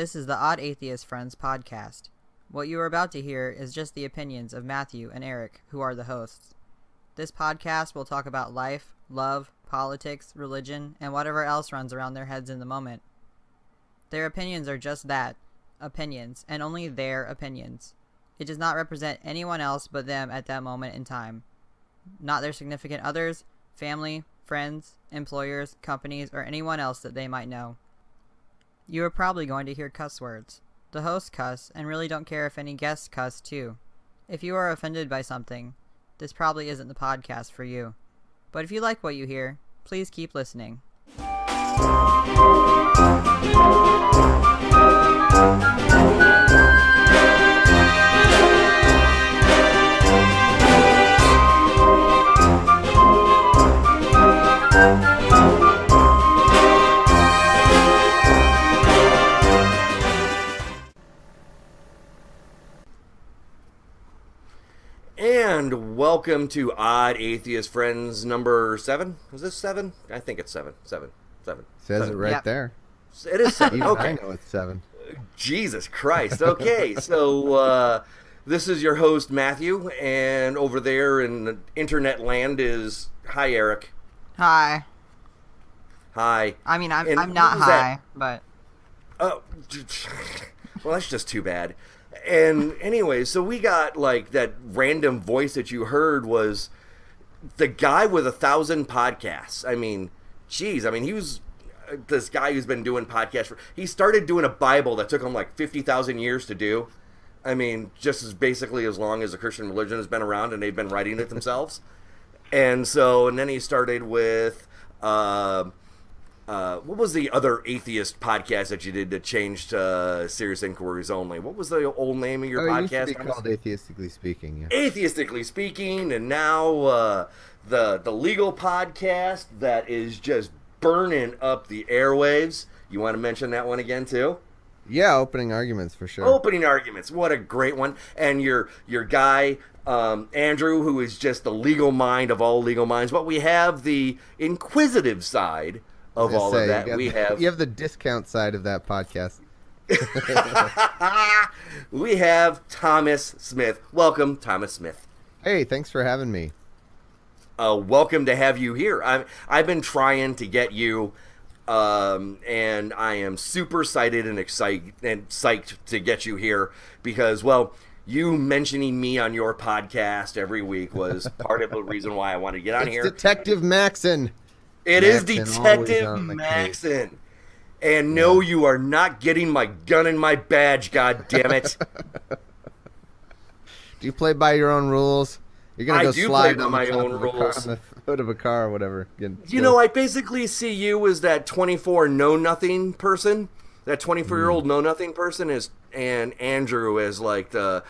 This is the Odd Atheist Friends Podcast. What you are about to hear is just the opinions of Matthew and Erik, who are the hosts. This podcast will talk about life, love, politics, religion, and whatever else runs around their heads in the moment. Their opinions are just that, opinions, and only their opinions. It does not represent anyone else but them at that moment in time. Not their significant others, family, friends, employers, companies, or anyone else that they might know. You are probably going to hear cuss words. The hosts cuss and really don't care if any guests cuss too. If you are offended by something, this probably isn't the podcast for you. But if you like what you hear, please keep listening. And welcome to Odd Atheist Friends number 7. Was this 7? I think it's 7. 7. Says 7. it right there. It is 7. Even Okay. I know it's 7. Jesus Christ. Okay, so this is your host, Matthew, and over there in internet land is... Hi, Erik. Hi. Hi. I mean, I'm And not what was high, that? but... Oh, well, that's just too bad. And anyway, so we got like that random voice that you heard was the guy with 1,000 podcasts. I mean, geez, he was this guy who's been doing podcasts. He started doing a Bible that took him like 50,000 years to do. I mean, just as basically as long as the Christian religion has been around and they've been writing it themselves. And then he started with, what was the other atheist podcast that you did that changed to Serious Inquiries Only? What was the old name of your podcast? It used to be called Atheistically Speaking. Yeah. Atheistically Speaking, and now the legal podcast that is just burning up the airwaves. You want to mention that one again too? Yeah, Opening Arguments for sure. Opening Arguments, what a great one! And your guy Andrew, who is just the legal mind of all legal minds. But we have the inquisitive side of all of that. You have the discount side of that podcast. We have Thomas Smith. Welcome, Thomas Smith. Hey, thanks for having me. Welcome to have you here. I've been trying to get you, and I am super excited and psyched to get you here because, well, you mentioning me on your podcast every week was part of the reason why I wanted to get on here. Detective Maxon. It is Detective Maxon. And no, you are not getting my gun and my badge, God damn it. Do you play by your own rules? You're going to go slide on my own rules. On the hood of a car or whatever. I basically see you as that 24 know-nothing person. That 24-year-old know-nothing person and Andrew as like the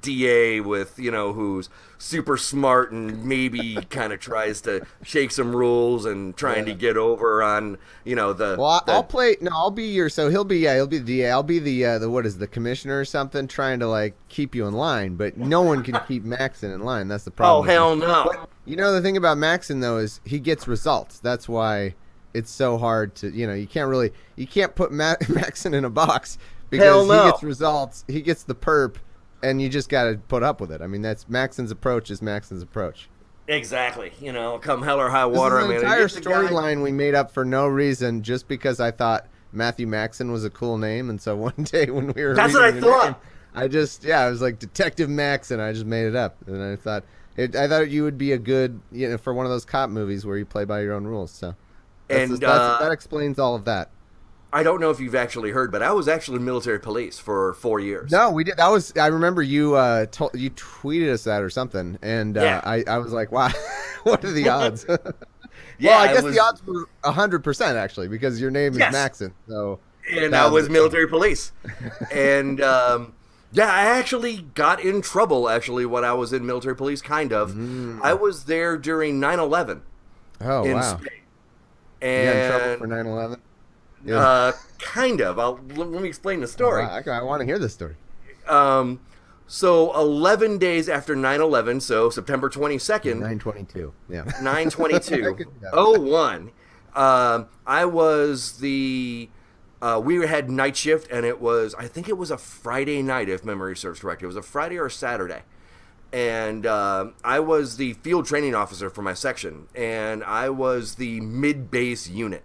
DA with, who's super smart and maybe kind of tries to shake some rules and trying to get over on, I'll play. No, I'll be he'll be the DA. I'll be the commissioner or something trying to like keep you in line, but no one can keep Maxon in line. That's the problem. Oh, hell no. But, the thing about Maxon though is he gets results. That's why it's so hard to, you can't put Maxon in a box because he gets results, he gets the perp, and you just got to put up with it. I mean, that's Maxon's approach is Maxon's approach. Exactly. Come hell or high water. This is an entire storyline we made up for no reason just because I thought Matthew Maxon was a cool name, and so one day when we were That's what I thought. I was like Detective Maxon. I just made it up, and I thought you would be a good, for one of those cop movies where you play by your own rules. So. That explains all of that. I don't know if you've actually heard, but I was actually military police for 4 years. No, we did. I remember you you tweeted us that or something, and I was like, wow, what are the odds? Yeah, well, I guess the odds were 100% actually because your name is Maxon. So and I was military police, and I actually got in trouble when I was in military police. Kind of, I was there during 9/11. Oh in wow. Spain. And you got in trouble for 9/11? Yeah. Kind of. Let me explain the story. Oh, wow. I want to hear this story. So 11 days after 9/11, so September 22nd. 9/22. Yeah. 9/22. 01. I was the We had night shift, and I think it was a Friday night, if memory serves correct. It was a Friday or a Saturday. And I was the field training officer for my section, and I was the mid-base unit.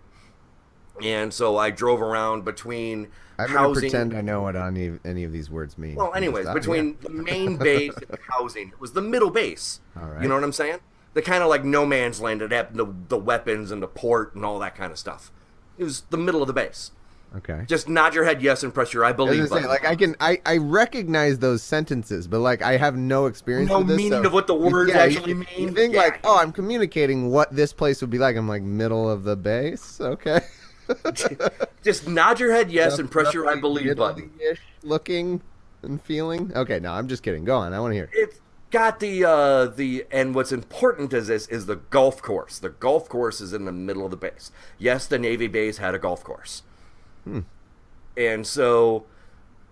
And so I drove around between I'm housing. I'm gonna pretend I know what any of these words mean. Well, anyways, between the main base and the housing, it was the middle base. All right. You know what I'm saying? The kind of like no man's land that had the weapons and the port and all that kind of stuff. It was the middle of the base. Okay. Just nod your head yes and press your I believe button. Like I recognize those sentences, but like I have no experience with this. No meaning of what the words actually mean. You think like, oh, I'm communicating what this place would be like. I'm like middle of the base. Okay. Just nod your head yes and press your I believe button. Looking and feeling. Okay, no, I'm just kidding. Go on. I want to hear. It's got the and what's important is this is the golf course. The golf course is in the middle of the base. Yes, the Navy base had a golf course. And so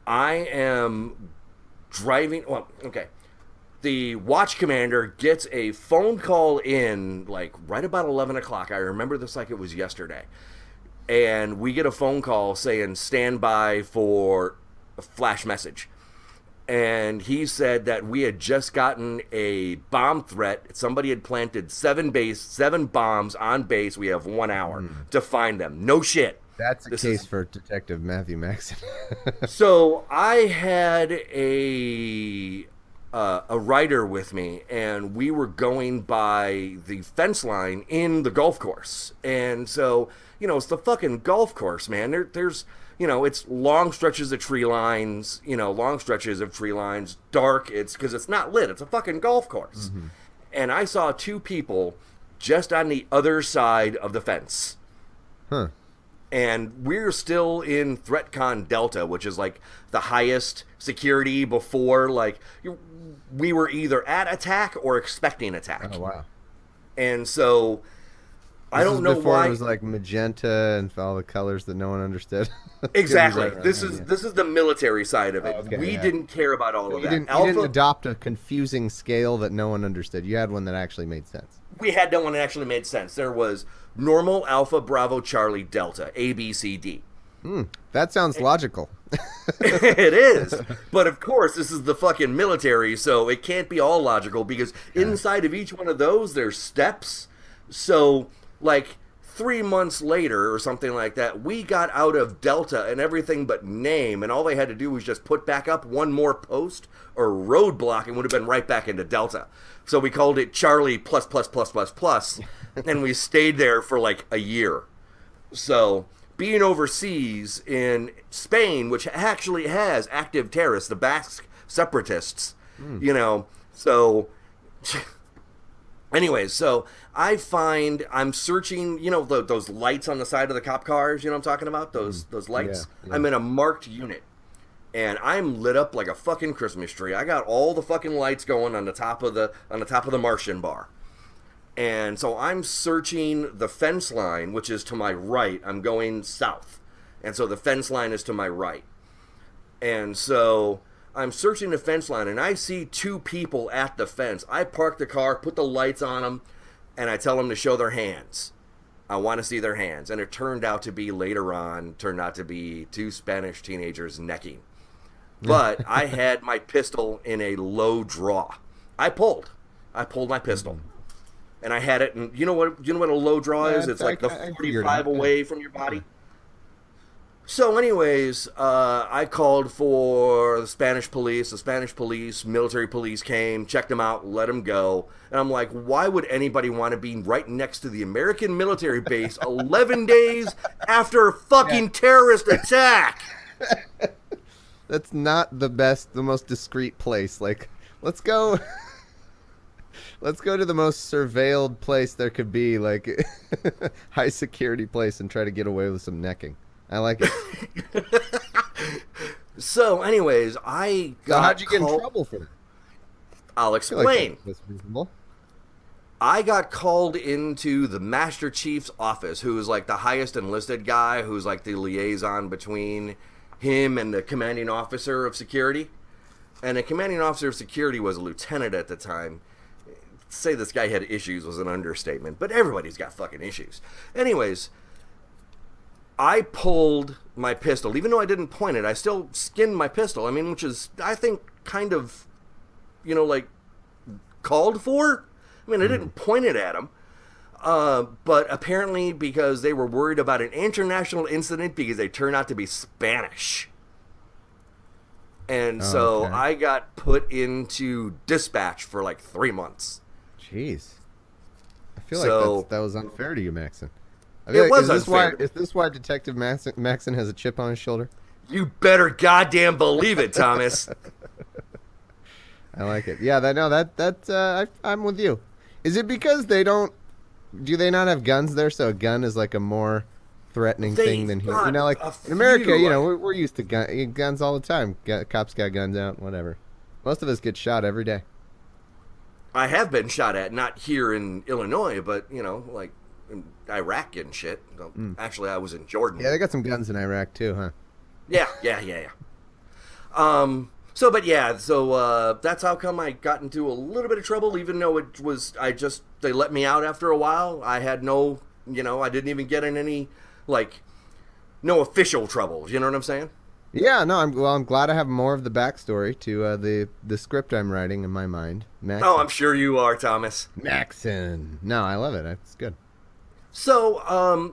I am driving. Well, okay. The watch commander gets a phone call in like right about 11 o'clock. I remember this like it was yesterday. And we get a phone call saying stand by for a flash message. And he said that we had just gotten a bomb threat. Somebody had planted 7 bombs on base. We have 1 hour to find them. No shit. That's a case for Detective Matthew Maxon. So I had a writer with me, and we were going by the fence line in the golf course. And so, you know, it's the fucking golf course, man. There's, you know, it's long stretches of tree lines, dark. It's because it's not lit. It's a fucking golf course. Mm-hmm. And I saw 2 people just on the other side of the fence. Huh. And we're still in ThreatCon Delta, which is like the highest security before, like, we were either at attack or expecting attack. Oh, wow. And so, I don't know before why. It was like magenta and all the colors that no one understood. Exactly. This is the military side of it. Okay, we didn't care about all of that. You didn't adopt a confusing scale that no one understood. You had one that actually made sense. We had no one that actually made sense. There was normal, Alpha, Bravo, Charlie, Delta, A, B, C, D. That sounds logical. It is. But of course, this is the fucking military, so it can't be all logical because inside of each one of those, there's steps. So, like, 3 months later or something like that, we got out of Delta and everything but name, and all they had to do was just put back up one more post or roadblock and would have been right back into Delta. So we called it Charlie plus, and we stayed there for like a year. So being overseas in Spain, which actually has active terrorists, the Basque separatists, you know, so... Anyways, so I'm searching, you know, those lights on the side of the cop cars, you know what I'm talking about? Those lights. Yeah. I'm in a marked unit, and I'm lit up like a fucking Christmas tree. I got all the fucking lights going on the top of the Martian bar. And so I'm searching the fence line, which is to my right. I'm going south. And so the fence line is to my right. And so I'm searching the fence line, and I see 2 people at the fence. I park the car, put the lights on them, and I tell them to show their hands. I want to see their hands. And it turned out to be 2 Spanish teenagers necking. But I had my pistol in a low draw. I pulled my pistol. And I had it, and you know what a low draw is? It's like the 45 away from your body. So anyways, I called for the Spanish police. The Spanish police, military police came, checked them out, let them go. And I'm like, why would anybody want to be right next to the American military base 11 days after a fucking terrorist attack? That's not the most discreet place. Like, let's go to the most surveilled place there could be, like high security place, and try to get away with some necking. I like it. So, anyways, how'd you get in trouble for that? I'll explain. That's reasonable. I got called into the Master Chief's office, who is like the highest enlisted guy, who's like the liaison between him and the commanding officer of security. And the commanding officer of security was a lieutenant at the time. To say this guy had issues was an understatement, but everybody's got fucking issues. Anyways, I pulled my pistol, even though I didn't point it. I still skinned my pistol. I mean, which is, I think, kind of, like, called for. I mean, I didn't point it at him. But apparently because they were worried about an international incident because they turned out to be Spanish. And so I got put into dispatch for like 3 months. Jeez. I feel like that was unfair to you, Maxon. It was unfair. Is this why Detective Maxon has a chip on his shoulder? You better goddamn believe it, Thomas. I like it. Yeah, I'm with you. Is it because do they not have guns there? So a gun is like a more threatening thing than here. Like in America, we're used to guns all the time. Cops got guns out, whatever. Most of us get shot every day. I have been shot at, not here in Illinois, but like in Iraq and shit. Actually, I was in Jordan. Yeah, they got some guns in Iraq too, huh? Yeah. So that's how come I got into a little bit of trouble, even though they let me out after a while. I had no, I didn't even get in any, no official trouble. You know what I'm saying? Yeah, no, I'm glad I have more of the backstory to the script I'm writing in my mind. Maxon. Oh, I'm sure you are, Thomas. Maxon. No, I love it. It's good. So,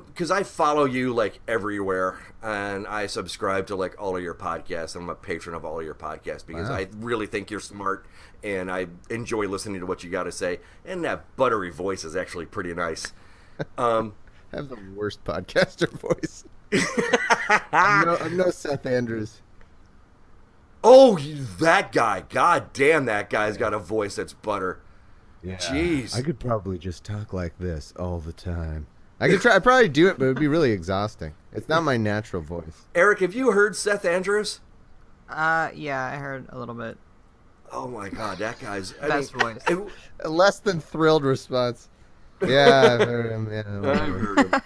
because I follow you, everywhere, and I subscribe to, all of your podcasts, and I'm a patron of all of your podcasts, because I really think you're smart, and I enjoy listening to what you got to say, and that buttery voice is actually pretty nice. I have the worst podcaster voice. I'm no Seth Andrews. Oh, that guy. God damn, that guy's got a voice that's butter. Yeah. Jeez. I could probably just talk like this all the time. I'd probably do it, but it would be really exhausting. It's not my natural voice. Eric, have you heard Seth Andrews? Yeah, I heard a little bit. Oh my God, that guy's best voice. A less than thrilled response. Yeah, I've heard him. Yeah, I've heard him.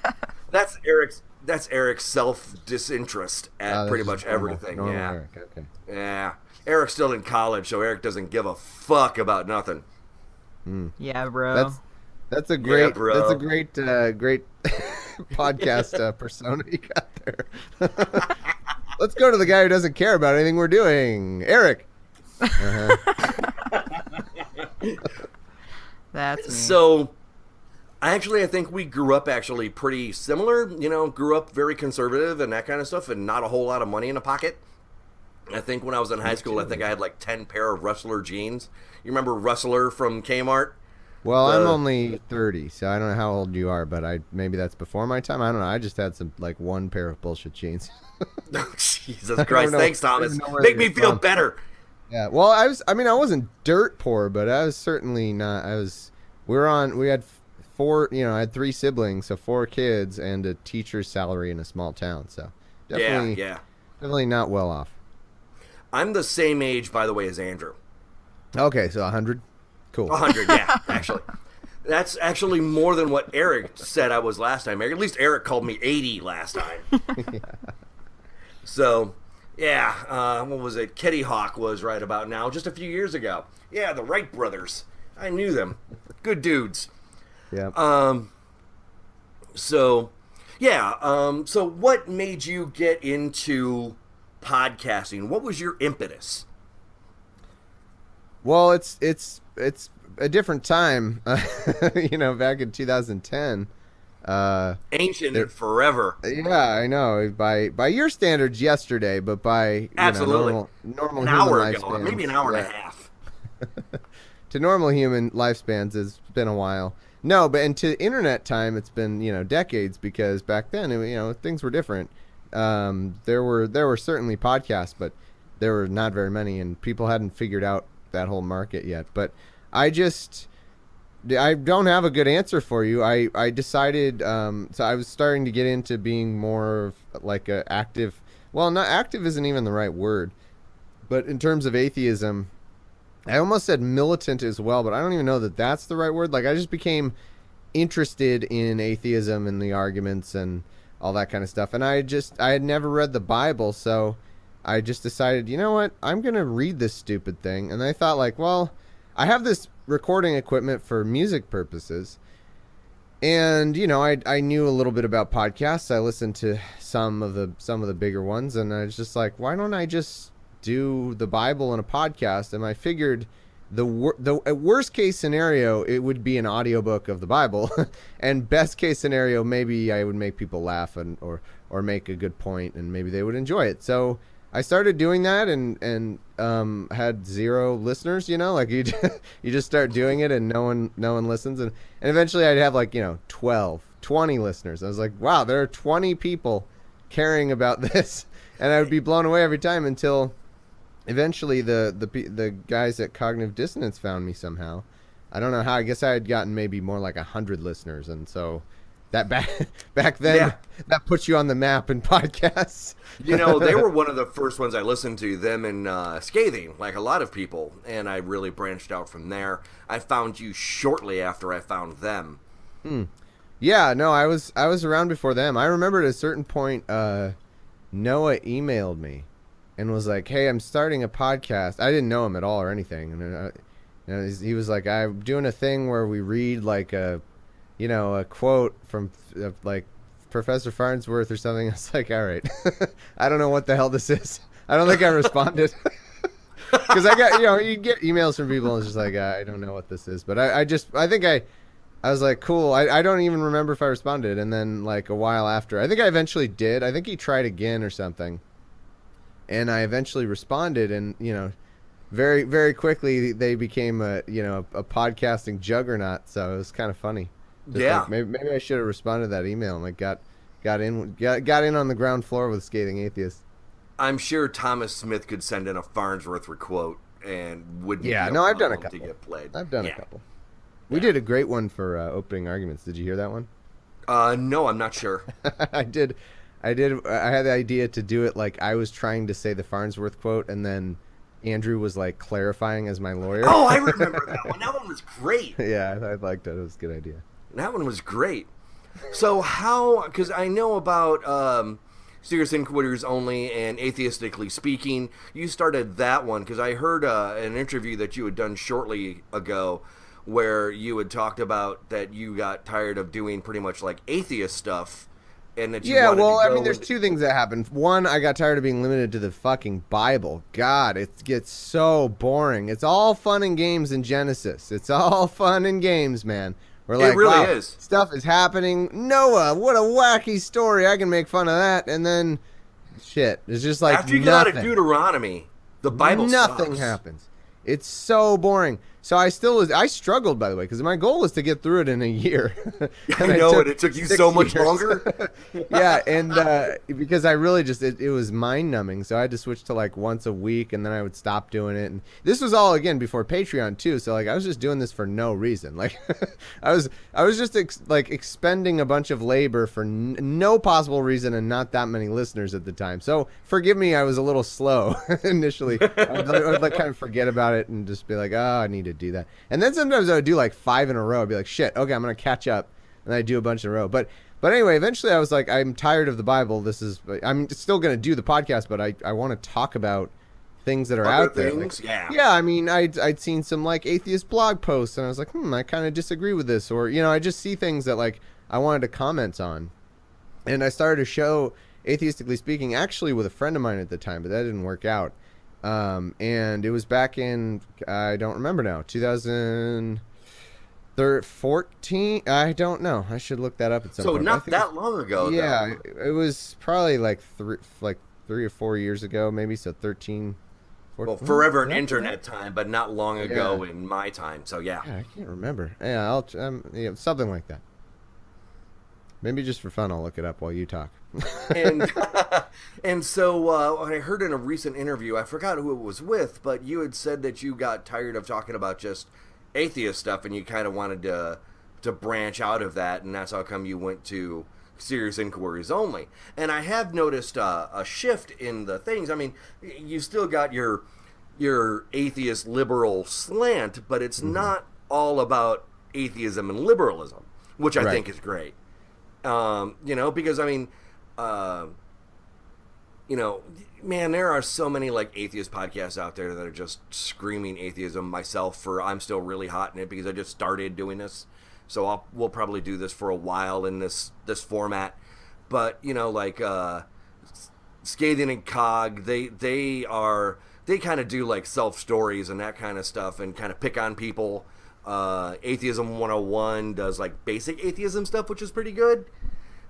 That's Eric's self-disinterest at pretty much everything. Normal yeah. Eric. Okay. Yeah. Eric's still in college, so Eric doesn't give a fuck about nothing. Yeah, bro. That's a great great podcast persona you got there. Let's go to the guy who doesn't care about anything we're doing, Eric. That's me. So, I think we grew up pretty similar. Grew up very conservative and that kind of stuff, and not a whole lot of money in a pocket. I think when I was in high school, I think I had 10 pair of Rustler jeans. You remember Rustler from Kmart? Well, I'm only 30, so I don't know how old you are, but maybe that's before my time. I don't know. I just had some one pair of bullshit jeans. Oh, Jesus Christ! Thanks, Thomas. Make me feel better. Yeah. Well, I wasn't dirt poor, but I was certainly not. We had four. I had 3 siblings, so 4 kids, and a teacher's salary in a small town. So definitely not well off. I'm the same age, by the way, as Andrew. Okay, so 100. Cool. 100, yeah, actually. That's actually more than what Eric said I was last time. At least Eric called me 80 last time. Yeah. So, yeah, what was it? Kitty Hawk was right about now, just a few years ago. Yeah, the Wright brothers. I knew them. Good dudes. Yeah. So what made you get into podcasting? What was your impetus? Well, it's a different time, back in 2010. Ancient forever. Yeah, I know. By your standards, yesterday, but by absolutely normal an human hour ago, lifespans, maybe an hour and a half. To normal human lifespans, it's been a while. No, but into internet time, it's been decades, because back then, things were different. There were certainly podcasts, but there were not very many, and people hadn't figured out that whole market yet. But I don't have a good answer for you. I decided, so I was starting to get into being more like a active, well, not active isn't even the right word, but in terms of atheism, I almost said militant as well, but I don't even know that that's the right word. I just became interested in atheism and the arguments and all that kind of stuff. And I had never read the Bible, so I just decided, you know what, I'm going to read this stupid thing. And I thought well, I have this recording equipment for music purposes. And I knew a little bit about podcasts. I listened to some of the bigger ones, and I was just like, why don't I just do the Bible in a podcast? And I figured the worst case scenario, it would be an audiobook of the Bible, and best case scenario, maybe I would make people laugh or make a good point, and maybe they would enjoy it. So I started doing that, and had 0 listeners. Like you just start doing it, and no one listens, and eventually I'd have 12, 20 listeners. I was like, wow, there are 20 people caring about this, and I would be blown away every time until eventually the guys at Cognitive Dissonance found me somehow. I don't know how. I guess I had gotten maybe more like 100 listeners, and so that back then, that puts you on the map in podcasts. They were one of the first ones I listened to, them and Scathing, like a lot of people, and I really branched out from there. I found you shortly after I found them. Yeah, no, I was around before them. I remember at a certain point, Noah emailed me and was like, "Hey, I'm starting a podcast." I didn't know him at all or anything, and he was like, "I'm doing a thing where we read like a quote from like Professor Farnsworth or something." I was like, all right. I don't know what the hell this is. I don't think I responded. Because I got, you get emails from people and it's just like, I don't know what this is. But I think I was like, cool. I don't even remember if I responded. And then like a while after, I think I eventually did. I think he tried again or something. And I eventually responded, and, very, very quickly they became a podcasting juggernaut. So it was kind of funny. Just maybe I should have responded to that email and got in on the ground floor with Scathing Atheist. I'm sure Thomas Smith could send in a Farnsworth quote and wouldn't. Yeah, no, I've done a couple. To get played. I've done a couple. We did a great one for opening arguments. Did you hear that one? No, I'm not sure. I did. I had the idea to do it like I was trying to say the Farnsworth quote, and then Andrew was like clarifying as my lawyer. Oh, I remember that one. That one was great. Yeah, I liked it. It was a good idea. That one was great. So how, because I know about Serious Inquisitors Only and Atheistically Speaking, you started that one because I heard an interview that you had done shortly ago where you had talked about that you got tired of doing pretty much like atheist stuff. And that you there's two things that happened. One, I got tired of being limited to the fucking Bible. God, it gets so boring. It's all fun and games in Genesis. It's all fun and games, man. We're like, it really wow, is. Stuff is happening. Noah, what a wacky story. I can make fun of that. And then, shit, it's just like after you get out of Deuteronomy, the Bible nothing sucks. Happens. It's so boring. So I struggled, by the way, because my goal was to get through it in a year. I know, and it took you so much longer. Yeah, and because I really just, it was mind-numbing, so I had to switch to like once a week, and then I would stop doing it. And this was all, again, before Patreon, too, so like I was just doing this for no reason. Like, I was just expending a bunch of labor for no possible reason and not that many listeners at the time. So forgive me, I was a little slow initially. I would like kind of forget about it and just be like, oh, I need to do that. And then sometimes I would do like 5 in a row. I'd be like, shit, okay, I'm going to catch up. And I do a bunch in a row. But anyway, eventually I was like, I'm tired of the Bible. I'm still going to do the podcast, but I want to talk about things that are out there. Like, yeah, I mean, I'd seen some like atheist blog posts and I was like, I kind of disagree with this. Or, I just see things that like I wanted to comment on. And I started a show, Atheistically Speaking, actually with a friend of mine at the time, but that didn't work out. And it was back in, I don't remember now, 2014. I don't know. I should look that up at some point. So not that long ago. Yeah, it was probably like 3 or 4 years ago, maybe. So 13. 14, well, forever in internet time, but not long ago in my time. So yeah. I can't remember. Yeah, I'll something like that. Maybe just for fun, I'll look it up while you talk. and so I heard in a recent interview, I forgot who it was with, but you had said that you got tired of talking about just atheist stuff, and you kind of wanted to branch out of that, and that's how come you went to Serious Inquiries Only. And I have noticed a shift in the things. I mean, you still got your atheist liberal slant, but it's not all about atheism and liberalism, which I think is great. Because I mean, man, there are so many like atheist podcasts out there that are just screaming atheism. I'm still really hot in it because I just started doing this. so we'll probably do this for a while in this format. But like Scathing and Cog, they kind of do like self stories and that kind of stuff, and kind of pick on people. Atheism 101 does like basic atheism stuff, which is pretty good.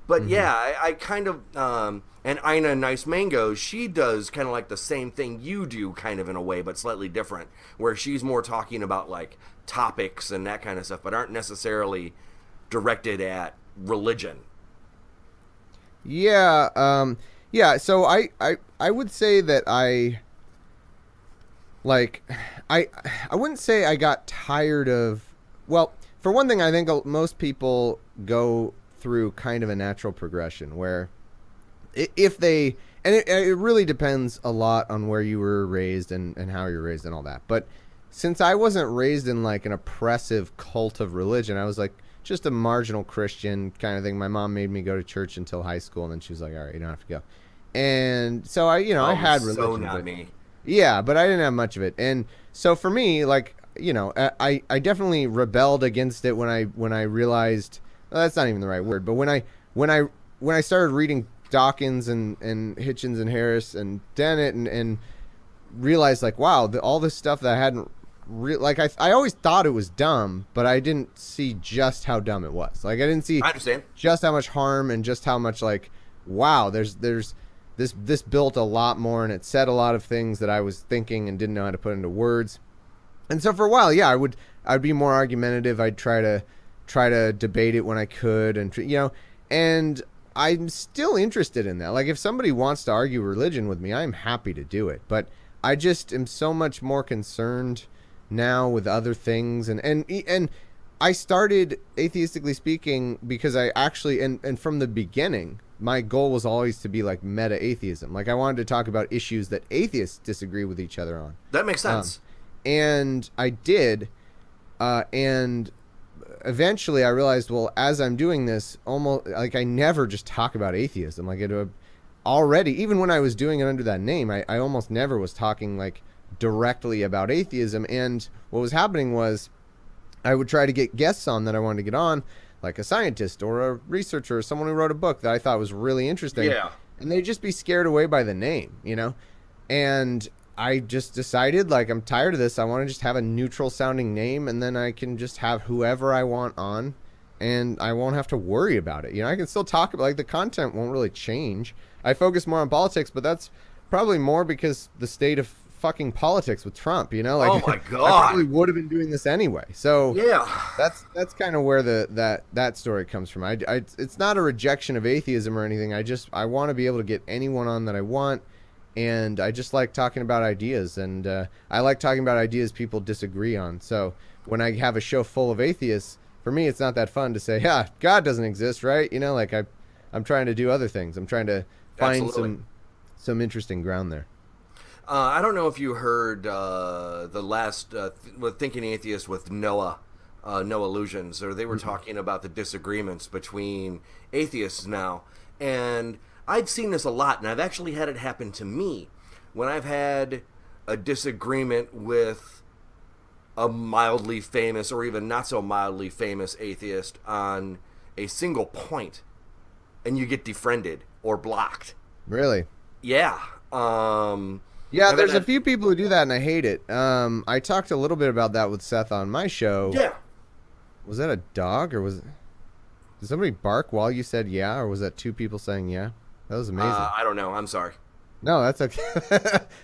But yeah, I kind of and Ina Nice Mango, she does kind of like the same thing you do, kind of in a way, but slightly different, where she's more talking about like topics and that kind of stuff, but aren't necessarily directed at religion. Yeah, yeah. So I would say that I wouldn't say I got tired of. Well, for one thing, I think most people go through kind of a natural progression where if they, and it really depends a lot on where you were raised and how you're raised and all that. But since I wasn't raised in like an oppressive cult of religion, I was like just a marginal Christian kind of thing. My mom made me go to church until high school, and then she was like, all right, you don't have to go. And so I had religion. So not me. Yeah, but I didn't have much of it. And so for me, like, I definitely rebelled against it when I realized, well, that's not even the right word, but when I started reading Dawkins and Hitchens and Harris and Dennett and realized like, wow, all this stuff that I hadn't I always thought it was dumb, but I didn't see just how dumb it was. Like I didn't see I understand just how much harm and just how much like, wow, there's this built a lot more, and it said a lot of things that I was thinking and didn't know how to put into words. And so for a while, yeah, I'd be more argumentative. I'd try to debate it when I could, and I'm still interested in that. Like if somebody wants to argue religion with me, I'm happy to do it. But I just am so much more concerned now with other things, and I started Atheistically Speaking because I actually and from the beginning my goal was always to be like meta atheism. Like I wanted to talk about issues that atheists disagree with each other on. That makes sense. And I did, and eventually I realized, well, as I'm doing this, almost like I never just talk about atheism. Like already, even when I was doing it under that name, I almost never was talking like directly about atheism. And what was happening was I would try to get guests on that I wanted to get on, like a scientist or a researcher or someone who wrote a book that I thought was really interesting. Yeah. And they'd just be scared away by the name, And I just decided, like, I'm tired of this. I want to just have a neutral sounding name, and then I can just have whoever I want on, and I won't have to worry about it. I can still talk about, like, the content won't really change. I focus more on politics, but that's probably more because the state of fucking politics with Trump, Like, oh my God. I probably would have been doing this anyway. So yeah, that's kind of where that story comes from. It's not a rejection of atheism or anything. I want to be able to get anyone on that I want. And I just like talking about ideas, and I like talking about ideas people disagree on. So when I have a show full of atheists, for me, it's not that fun to say, yeah, God doesn't exist, right? Like I'm trying to do other things. I'm trying to find some interesting ground there. I don't know if you heard the last with Thinking Atheist with Noah Illusions, or they were talking about the disagreements between atheists now. And I've seen this a lot, and I've actually had it happen to me when I've had a disagreement with a mildly famous or even not so mildly famous atheist on a single point, and you get defriended or blocked. Really? Yeah. Yeah, there's a few people who do that, and I hate it. I talked a little bit about that with Seth on my show. Yeah. Was that a dog, or did somebody bark while you said yeah, or was that two people saying yeah? That was amazing. I don't know. I'm sorry. No, that's okay.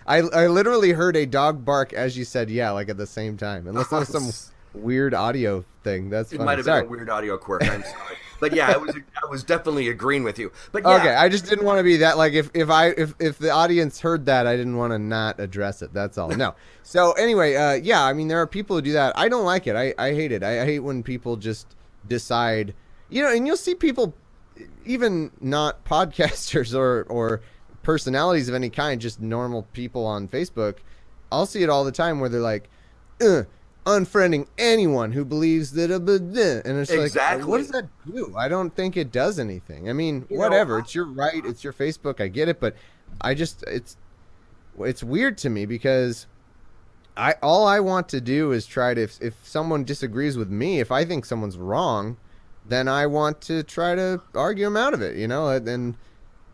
I literally heard a dog bark as you said yeah, like at the same time. Unless that was some weird audio thing. That's funny. It might have been a weird audio quirk. I'm sorry. But yeah, I was definitely agreeing with you. But yeah. Okay, I just didn't want to be that, like, if the audience heard that, I didn't want to not address it. That's all. No. So anyway, yeah, I mean, there are people who do that. I don't like it. I hate it. I hate when people just decide, and you'll see people, even not podcasters or personalities of any kind, just normal people on Facebook. I'll see it all the time where they're like, unfriending anyone who believes that and it's exactly. Like, what does that do? I don't think it does anything. I mean, whatever. It's your right. It's your Facebook. I get it, but it's weird to me because all I want to do is try to, if someone disagrees with me, if I think someone's wrong, then I want to try to argue them out of it, And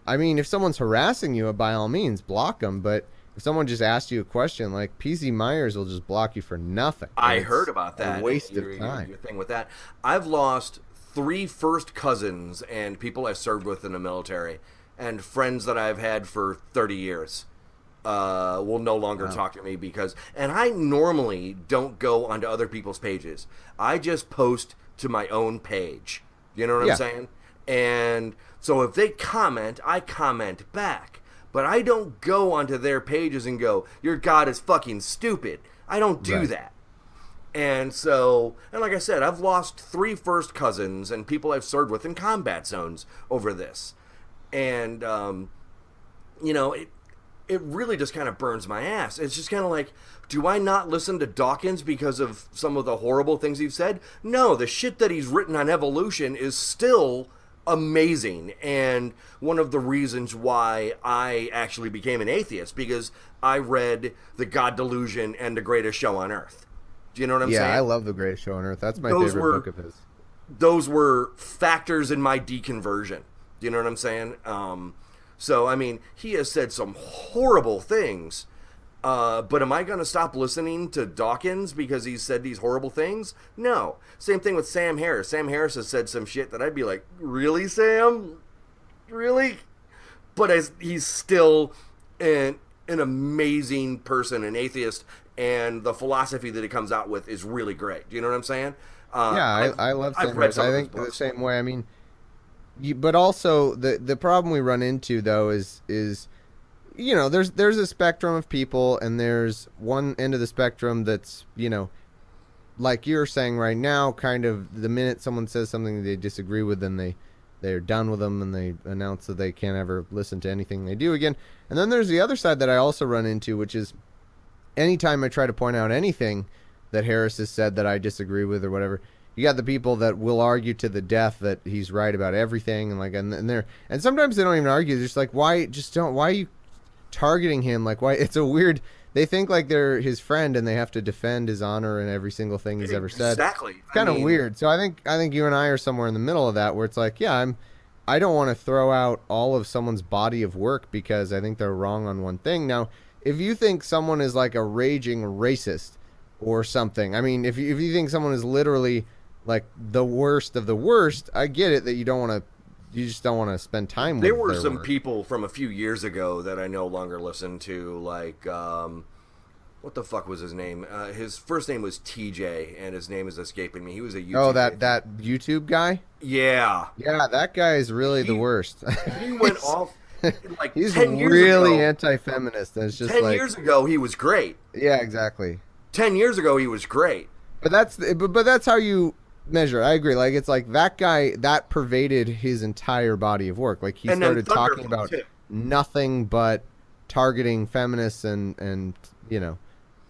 I mean, if someone's harassing you, by all means, block them. But if someone just asks you a question, like PZ Myers will just block you for nothing. I heard about that. A waste of time. Your thing with that. I've lost 3 first cousins and people I served with in the military, and friends that I've had for 30 years. Will no longer talk to me because, and I normally don't go onto other people's pages. I just post to my own page. You know what I'm saying? And so if they comment, I comment back. But I don't go onto their pages and go, your God is fucking stupid. I don't do that. And so, and like I said, I've lost 3 first cousins and people I've served with in combat zones over this. And, it really just kind of burns my ass. It's just kind of like, do I not listen to Dawkins because of some of the horrible things he's said? No, the shit that he's written on evolution is still amazing, and one of the reasons why I actually became an atheist, because I read The God Delusion and The Greatest Show on Earth. Do you know what I'm saying? Yeah, I love The Greatest Show on Earth. That's my favorite book of his. Those were factors in my deconversion. Do you know what I'm saying? So, I mean, he has said some horrible things, but am I going to stop listening to Dawkins because he's said these horrible things? No. Same thing with Sam Harris. Sam Harris has said some shit that I'd be like, really, Sam? Really? But he's still an amazing person, an atheist, and the philosophy that he comes out with is really great. Do you know what I'm saying? I love Sam Harris. I think the same way. I mean, but also the problem we run into though is there's a spectrum of people, and there's one end of the spectrum that's like you're saying right now, kind of the minute someone says something they disagree with, then they're done with them and they announce that they can't ever listen to anything they do again. And then there's the other side that I also run into, which is anytime I try to point out anything that Harris has said that I disagree with or whatever, you got the people that will argue to the death that he's right about everything, and sometimes they don't even argue. They're just like, why are you targeting him? Like, why? It's a weird. They think like they're his friend and they have to defend his honor and every single thing he's ever said. Exactly. It's kind of weird. So I think you and I are somewhere in the middle of that, where it's like, I don't want to throw out all of someone's body of work because I think they're wrong on one thing. Now, if you think someone is like a raging racist or something, I mean, if you think someone is literally like the worst of the worst, I get it that you just don't want to spend time with. There were some work. people from a few years ago that I no longer listen to, like what the fuck was his name? His first name was TJ, and his name is escaping me. He was a YouTube. Oh, that YouTube guy. Yeah, that guy is really the worst. He went off. Like he's 10 years really ago, anti-feminist. And it's just 10 years ago he was great. Yeah, exactly. 10 years ago he was great. But that's how you measure. I agree. Like, it's like that guy that pervaded his entire body of work. Like, he started talking about nothing but targeting feminists and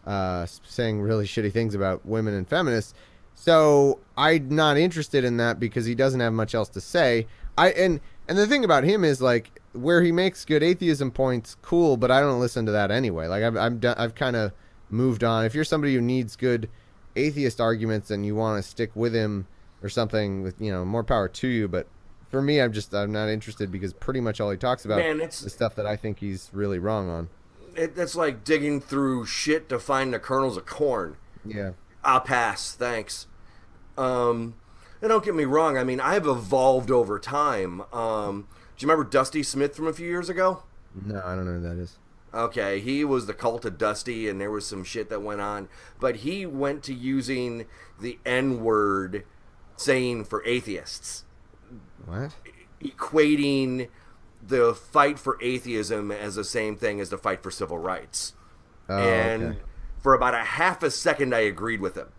saying really shitty things about women and feminists. So I'm not interested in that because he doesn't have much else to say. And the thing about him is, like, where he makes good atheism points, cool, but I don't listen to that anyway. Like, I've kind of moved on. If you're somebody who needs good atheist arguments and you want to stick with him or something, with more power to you. But for me, I'm not interested because pretty much all he talks about is the stuff that I think he's really wrong on. That's like digging through shit to find the kernels of corn. Yeah, I'll pass, thanks. And don't get me wrong, I mean, I've evolved over time. Do you remember Dusty Smith from a few years ago? No, I don't know who that is. Okay, he was the cult of Dusty, and there was some shit that went on. But he went to using the N-word saying for atheists. What? Equating the fight for atheism as the same thing as the fight for civil rights. Oh, and okay. For about a half a second, I agreed with him.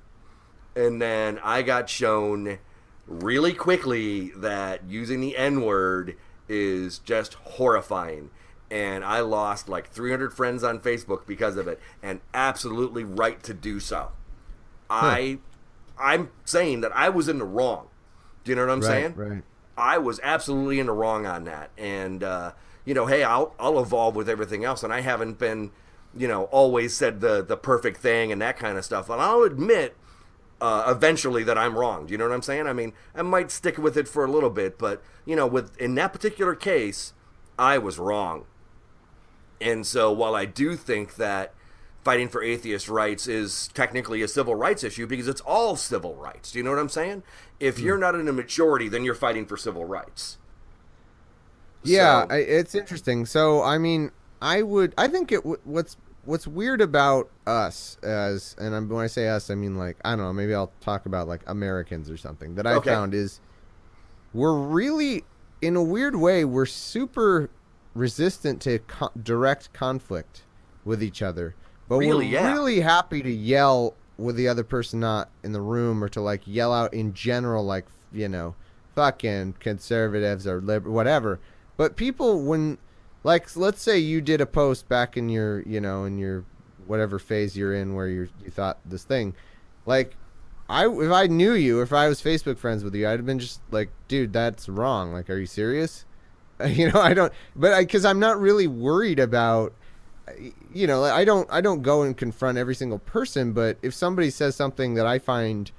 And then I got shown really quickly that using the N-word is just horrifying. And I lost like 300 friends on Facebook because of it, and absolutely right to do so. I'm saying that I was in the wrong. Do you know what I'm saying? Right. I was absolutely in the wrong on that. And, hey, I'll evolve with everything else. And I haven't been always said the perfect thing and that kind of stuff. And I'll admit eventually that I'm wrong. Do you know what I'm saying? I mean, I might stick with it for a little bit, but, in that particular case, I was wrong. And so while I do think that fighting for atheist rights is technically a civil rights issue, because it's all civil rights. Do you know what I'm saying? If you're not in a majority, then you're fighting for civil rights. Yeah, it's interesting. So, I mean, what's weird about us when I say us, I mean, like, I don't know, maybe I'll talk about like Americans or something that I found is we're really, in a weird way, we're super resistant to direct conflict with each other. But we're really happy to yell with the other person not in the room, or to like yell out in general, like, fucking conservatives or whatever. But people, when, like, let's say you did a post back in your, in your whatever phase you're in where you thought this thing, like, if I knew you, if I was Facebook friends with you, I'd have been just like, dude, that's wrong. Like, are you serious? Because I'm not really worried about, I don't go and confront every single person, but if somebody says something that I find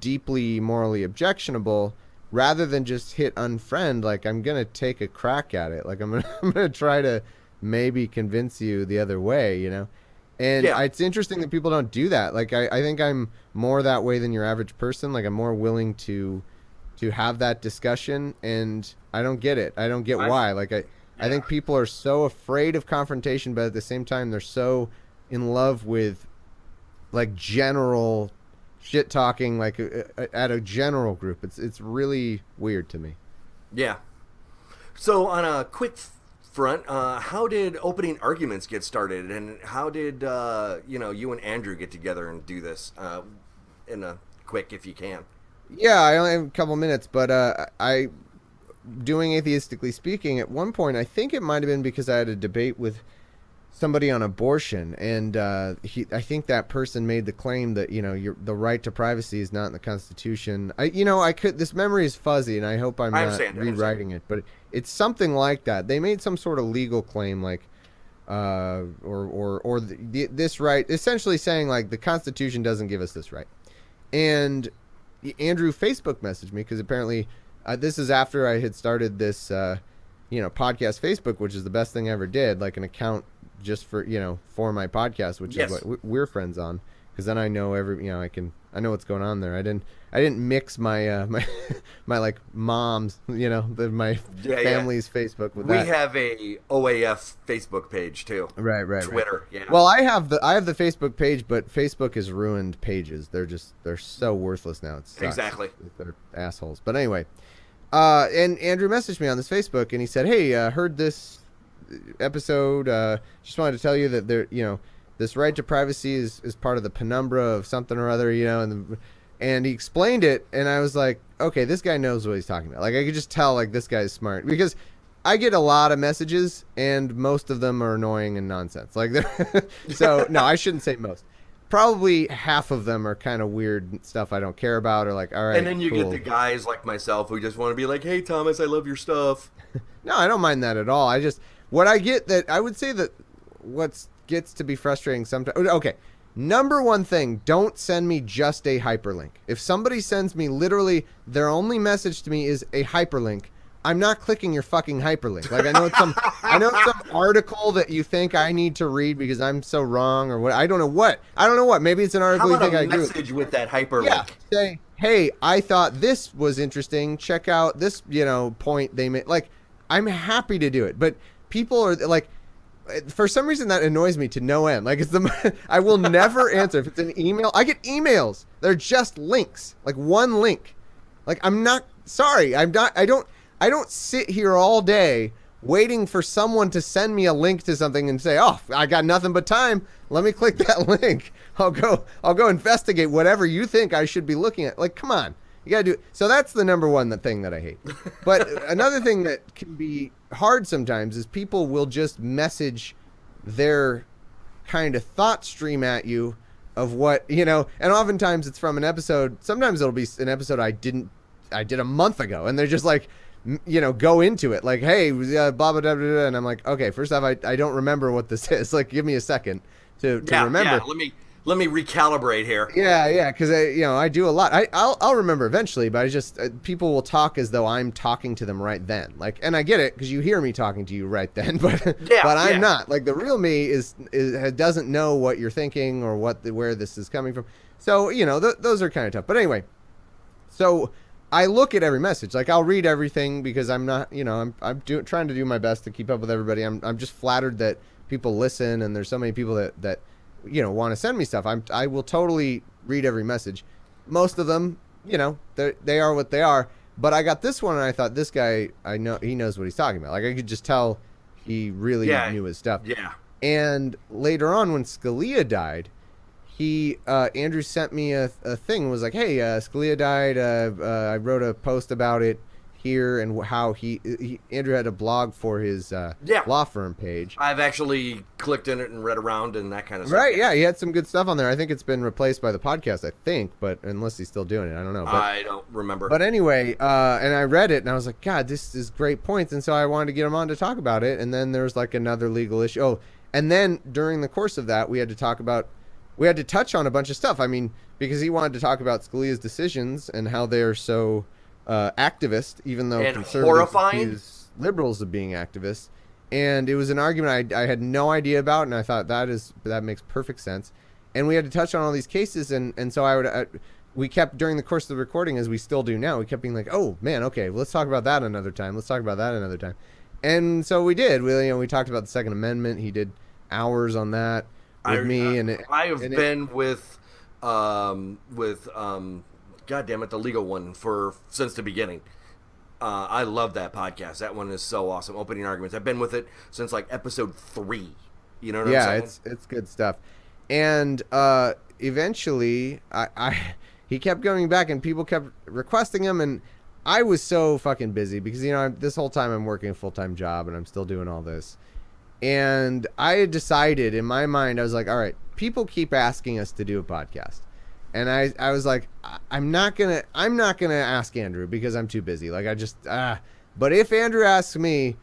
deeply morally objectionable, rather than just hit unfriend, like, I'm going to take a crack at it. Like, I'm going to try to maybe convince you the other way, And it's interesting that people don't do that. Like, I think I'm more that way than your average person. Like, I'm more willing to have that discussion, and I don't get it. I don't get why. Like, I think people are so afraid of confrontation, but at the same time, they're so in love with, like, general shit talking, like, at a general group. It's really weird to me. Yeah. So on a quick front, how did opening arguments get started, and how did you and Andrew get together and do this in a quick, if you can? Yeah, I only have a couple minutes, but doing Atheistically Speaking, at one point, I think it might have been because I had a debate with somebody on abortion, and I think that person made the claim that the right to privacy is not in the Constitution. This memory is fuzzy, and I hope I'm not rewriting it, but it's something like that. They made some sort of legal claim, like this right, essentially saying, like, the Constitution doesn't give us this right. And Andrew Facebook messaged me, because apparently this is after I had started this podcast Facebook, which is the best thing I ever did, like an account just for my podcast, which is what we're friends on, because then I know I know what's going on there. I didn't mix my my like mom's my family's Facebook with that. We have a OAF Facebook page too. Right. Twitter. Yeah. Well, I have the Facebook page, but Facebook has ruined pages. They're so worthless now. It sucks. Exactly. They're assholes. But anyway, and Andrew messaged me on this Facebook, and he said, "Hey, heard this episode. Just wanted to tell you that this right to privacy is part of the penumbra of something or other, and he explained it, and I was like, okay, this guy knows what he's talking about. Like, I could just tell, like, this guy's smart, because I get a lot of messages, and most of them are annoying and nonsense. Like, so no, I shouldn't say most. Probably half of them are kind of weird stuff I don't care about, or like, all right. And then you cool. get the guys like myself who just want to be like, hey, Thomas, I love your stuff. No, I don't mind that at all. What I get, that I would say that what gets to be frustrating sometimes. Okay, number one thing, don't send me just a hyperlink. If somebody sends me literally their only message to me is a hyperlink, I'm not clicking your fucking hyperlink. Like, I know it's some article that you think I need to read because I'm so wrong, or what. I don't know what. Maybe it's an article you think I agree with. How about a message with that hyperlink? Yeah, say, hey, I thought this was interesting. Check out this, point they made. Like, I'm happy to do it, but people are like, for some reason that annoys me to no end. Like, I will never answer. If it's an email, I get emails. They're just links, like one link. Like, I'm not sorry. I don't sit here all day waiting for someone to send me a link to something and say, oh, I got nothing but time. Let me click that link. I'll go investigate whatever you think I should be looking at. Like, come on. You got to do it. So that's the number one thing that I hate. But another thing that can be hard sometimes is people will just message their kind of thought stream at you of what, and oftentimes it's from an episode. Sometimes it'll be an episode I did a month ago, and they're just like, go into it like, hey, blah, blah, blah, blah, blah. And I'm like, okay, first off, I don't remember what this is. Like, give me a second to remember. Yeah, let me recalibrate here. Yeah, because I do a lot. I'll remember eventually, but I just people will talk as though I'm talking to them right then. Like, and I get it because you hear me talking to you right then, but I'm not. Like, the real me is doesn't know what you're thinking or where this is coming from. So those are kind of tough. But anyway, so I look at every message. Like, I'll read everything because I'm not. I'm trying to do my best to keep up with everybody. I'm just flattered that people listen, and there's so many people that want to send me stuff. I will totally read every message. Most of them, they are what they are. But I got this one, and I thought, this guy, I know he knows what he's talking about. Like, I could just tell he really knew his stuff. Yeah. And later on, when Scalia died, Andrew sent me a thing. Was like, hey, Scalia died. I wrote a post about it here, and how Andrew had a blog for his law firm page. I've actually clicked in it and read around and that kind of stuff. Right, yeah, he had some good stuff on there. I think it's been replaced by the podcast, I think, but unless he's still doing it, I don't know. But, I don't remember. But anyway, and I read it, and I was like, God, this is great points, and so I wanted to get him on to talk about it, and then there was like another legal issue. Oh, and then during the course of that, we had to touch on a bunch of stuff. I mean, because he wanted to talk about Scalia's decisions and how they're so activist, even though and conservatives horrifying. Accuse liberals of being activists. And it was an argument I had no idea about, and I thought that makes perfect sense. And we had to touch on all these cases, and so we kept, during the course of the recording, as we still do now, we kept being like, oh man, okay, well, let's talk about that another time. Let's talk about that another time. And so we did. We talked about the Second Amendment. He did hours on that with me, I have been with God damn it, the legal one since the beginning. I love that podcast. That one is so awesome. Opening Arguments. I've been with it since like episode 3. You know what I'm saying? Yeah, it's good stuff. And eventually, he kept going back, and people kept requesting him, and I was so fucking busy because this whole time I'm working a full-time job, and I'm still doing all this. And I had decided in my mind, I was like, all right, people keep asking us to do a podcast. And I was like, I'm not gonna ask Andrew because I'm too busy. Like, but if Andrew asks me,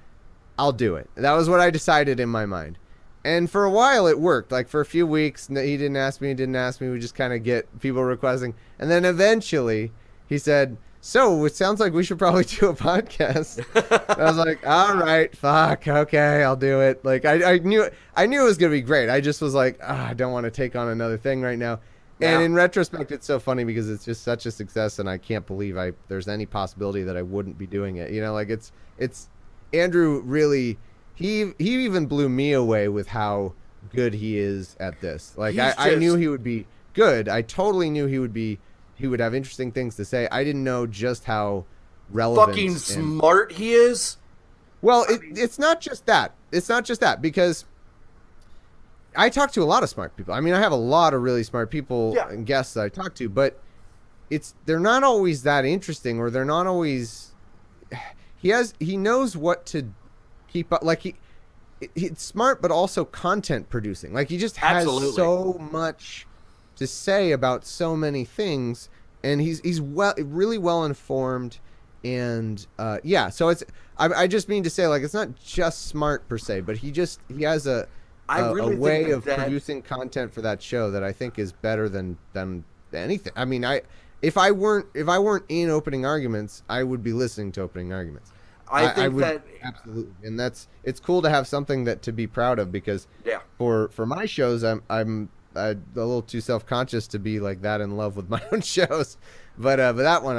I'll do it. That was what I decided in my mind. And for a while it worked. Like, for a few weeks, he didn't ask me. We just kind of get people requesting. And then eventually he said, so it sounds like we should probably do a podcast. I was like, all right, fuck, okay, I'll do it. Like, I knew it was going to be great. I just was like, I don't want to take on another thing right now. And in retrospect, it's so funny because it's just such a success, and I can't believe there's any possibility that I wouldn't be doing it. Like, it's Andrew really, he even blew me away with how good he is at this. Like, I knew he would be good. I totally knew he would have interesting things to say. I didn't know just how relevant fucking smart he is. Well, it's not just that. It's not just that, because I talk to a lot of smart people. I mean, I have a lot of really smart people and guests that I talk to, but they're not always that interesting, or they're not always. He knows what to keep up. Like, he's smart, but also content producing. Like, he just has so much to say about so many things, and he's really well informed, and so it's I just mean to say, like, it's not just smart per se, but he has a way of producing content for that show that I think is better than anything. I mean, if I weren't in Opening Arguments, I would be listening to Opening Arguments. I would, that absolutely, and it's cool to have something to be proud of, because for my shows, I'm a little too self-conscious to be like that in love with my own shows, but that one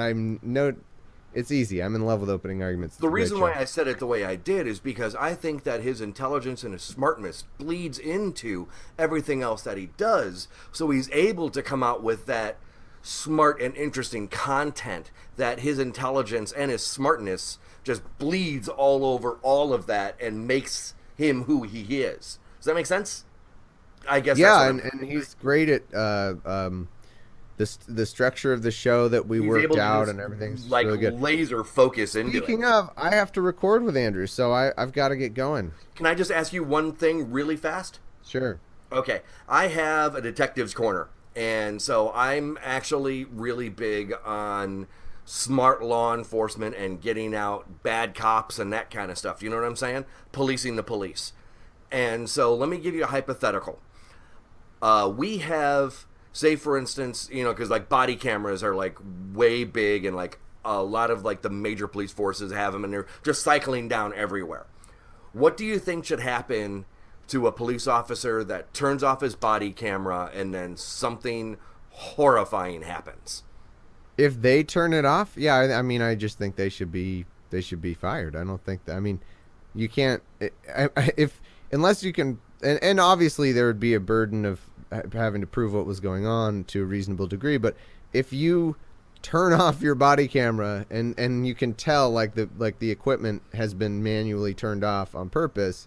it's easy. I'm in love with Opening Arguments. The reason why I said it the way I did is because I think that his intelligence and his smartness bleeds into everything else that he does, so he's able to come out with that smart and interesting content, that his intelligence and his smartness just bleeds all over all of that and makes him who he is. Does that make sense? I guess. Yeah, and he's great at the structure of the show that we worked out, and everything's like really good. Laser focus into it. Speaking of, I have to record with Andrew, so I've got to get going. Can I just ask you one thing really fast? Sure. Okay, I have a detective's corner, and so I'm actually really big on smart law enforcement and getting out bad cops and that kind of stuff. You know what I'm saying? Policing the police. And so let me give you a hypothetical. We have, say for instance, you know, because like body cameras are like way big, and like a lot of like the major police forces have them, and they're just cycling down everywhere. What do you think should happen to a police officer that turns off his body camera and then something horrifying happens? If they turn it off, yeah, I mean, I just think they should be fired. I don't think that, I mean, you can't, unless you can, and obviously there would be a burden of having to prove what was going on to a reasonable degree, but if you turn off your body camera and you can tell like the equipment has been manually turned off on purpose,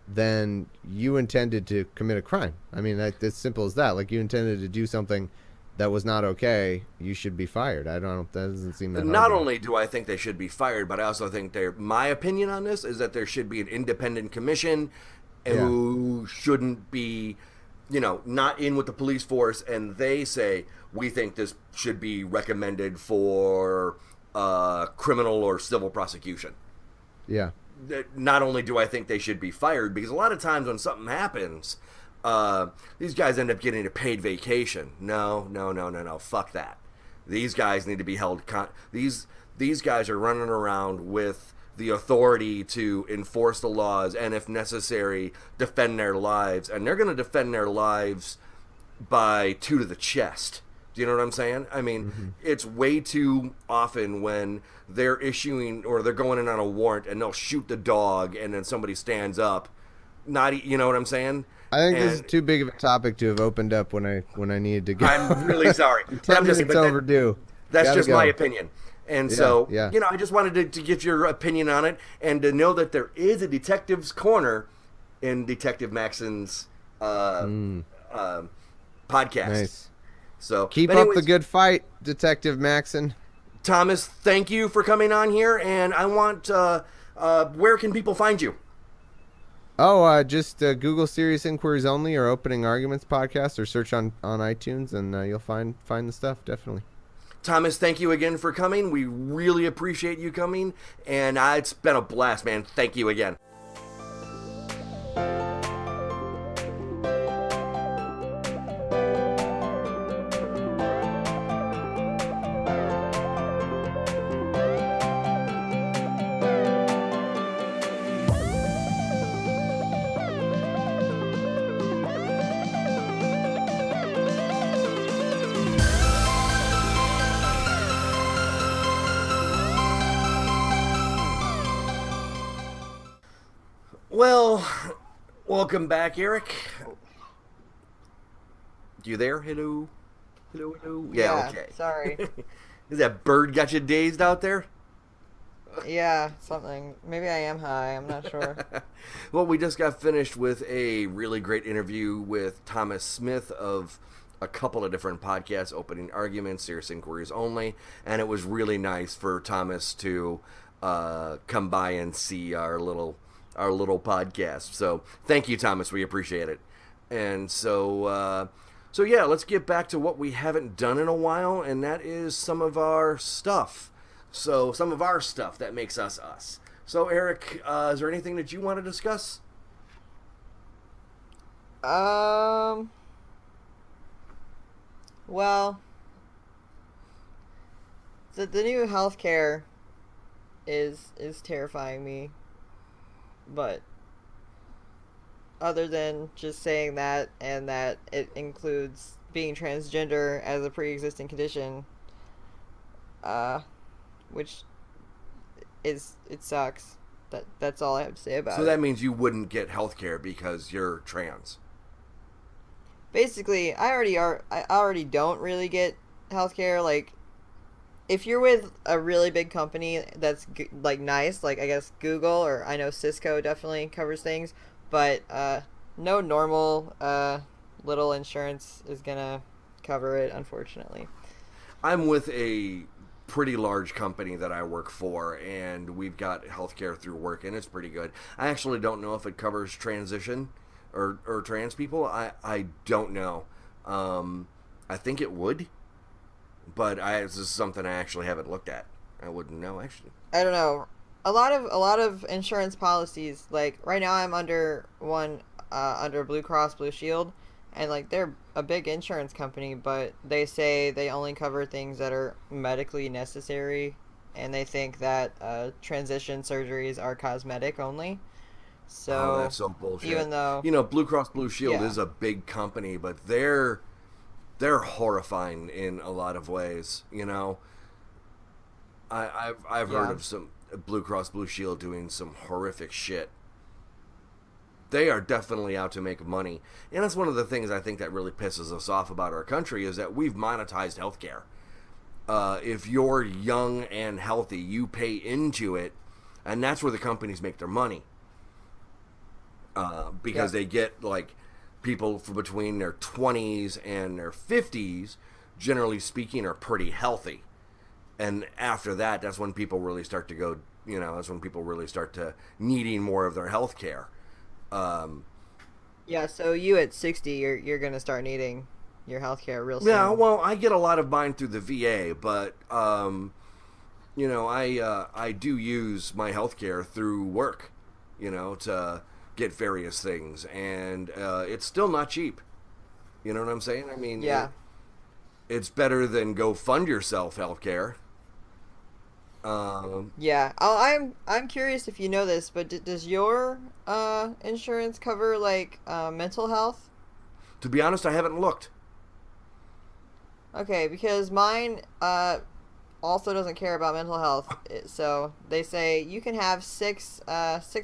then you intended to commit a crime. I mean, that's as simple as that. Like, you intended to do something that was not okay. You should be fired. That doesn't seem that hard. Not only do I think they should be fired, but I also think my opinion on this is that there should be an independent commission who shouldn't be, you know, not in with the police force, and they say, we think this should be recommended for criminal or civil prosecution. Yeah. Not only do I think they should be fired, because a lot of times when something happens, these guys end up getting a paid vacation. No, fuck that. These guys need to be held. These guys are running around with the authority to enforce the laws, and if necessary, defend their lives. And they're going to defend their lives by 2 to the chest. Do you know what I'm saying? I mean, It's way too often when they're issuing or they're going in on a warrant and they'll shoot the dog and then somebody stands up. You know what I'm saying? I think this is too big of a topic to have opened up when I needed to go. I'm really sorry. 10 minutes overdue. That's just my opinion. And you know, I just wanted to get your opinion on it, and to know that there is a detective's corner in Detective Maxon's podcast. Nice. So keep up the good fight, Detective Maxon. Thomas, thank you for coming on here, and I want where can people find you? Oh, just Google Serious Inquiries Only or Opening Arguments Podcast, or search on iTunes, and you'll find the stuff, definitely. Thomas, thank you again for coming. We really appreciate you coming, and it's been a blast, man. Thank you again. Well, welcome back, Erik. You there? Hello? Hello? Yeah, okay. Sorry. Is that bird got you dazed out there? Yeah, something. Maybe I am high. I'm not sure. Well, we just got finished with a really great interview with Thomas Smith of a couple of different podcasts, Opening Arguments, Serious Inquiries Only, and it was really nice for Thomas to come by and see our little podcast. So thank you, Thomas. We appreciate it. And so yeah, let's get back to what we haven't done in a while, and that is some of our stuff. So some of our stuff that makes us us. So Erik, is there anything that you want to discuss? Well, the new healthcare is terrifying me. But other than just saying that, and that it includes being transgender as a pre-existing condition, which it sucks. That's all I have to say about it. So that means you wouldn't get healthcare because you're trans. Basically, I already don't really get healthcare. Like, if you're with a really big company that's like nice, like I guess Google, or I know Cisco definitely covers things, but no normal little insurance is gonna cover it, unfortunately. I'm with a pretty large company that I work for, and we've got healthcare through work, and it's pretty good. I actually don't know if it covers transition or trans people. I don't know. I think it would. But this is something I actually haven't looked at. I wouldn't know, actually. I don't know. A lot of insurance policies, like right now I'm under one under Blue Cross Blue Shield, and like they're a big insurance company, but they say they only cover things that are medically necessary, and they think that transition surgeries are cosmetic only. So That's so bullshit. even though Blue Cross Blue Shield Yeah. is a big company, but they're horrifying in a lot of ways. I've heard Yeah. of some Blue Cross Blue Shield doing some horrific shit. They are definitely out to make money, and that's one of the things I think that really pisses us off about our country is that we've monetized healthcare. If you're young and healthy, you pay into it, and that's where the companies make their money. Because they get like people from between their 20s and their 50s, generally speaking, are pretty healthy. And after that, that's when people really start to go, that's when people really start to needing more of their health care. yeah, so you at 60, you're gonna start needing your healthcare real soon. Yeah, well, I get a lot of mine through the VA, but, I do use my health care through work, to get various things, and it's still not cheap. You know what I'm saying? I mean, Yeah. it's better than go fund yourself healthcare. Yeah. I'm curious if you know this, but does your insurance cover like mental health? To be honest, I haven't looked. Okay, because mine also doesn't care about mental health. So they say you can have six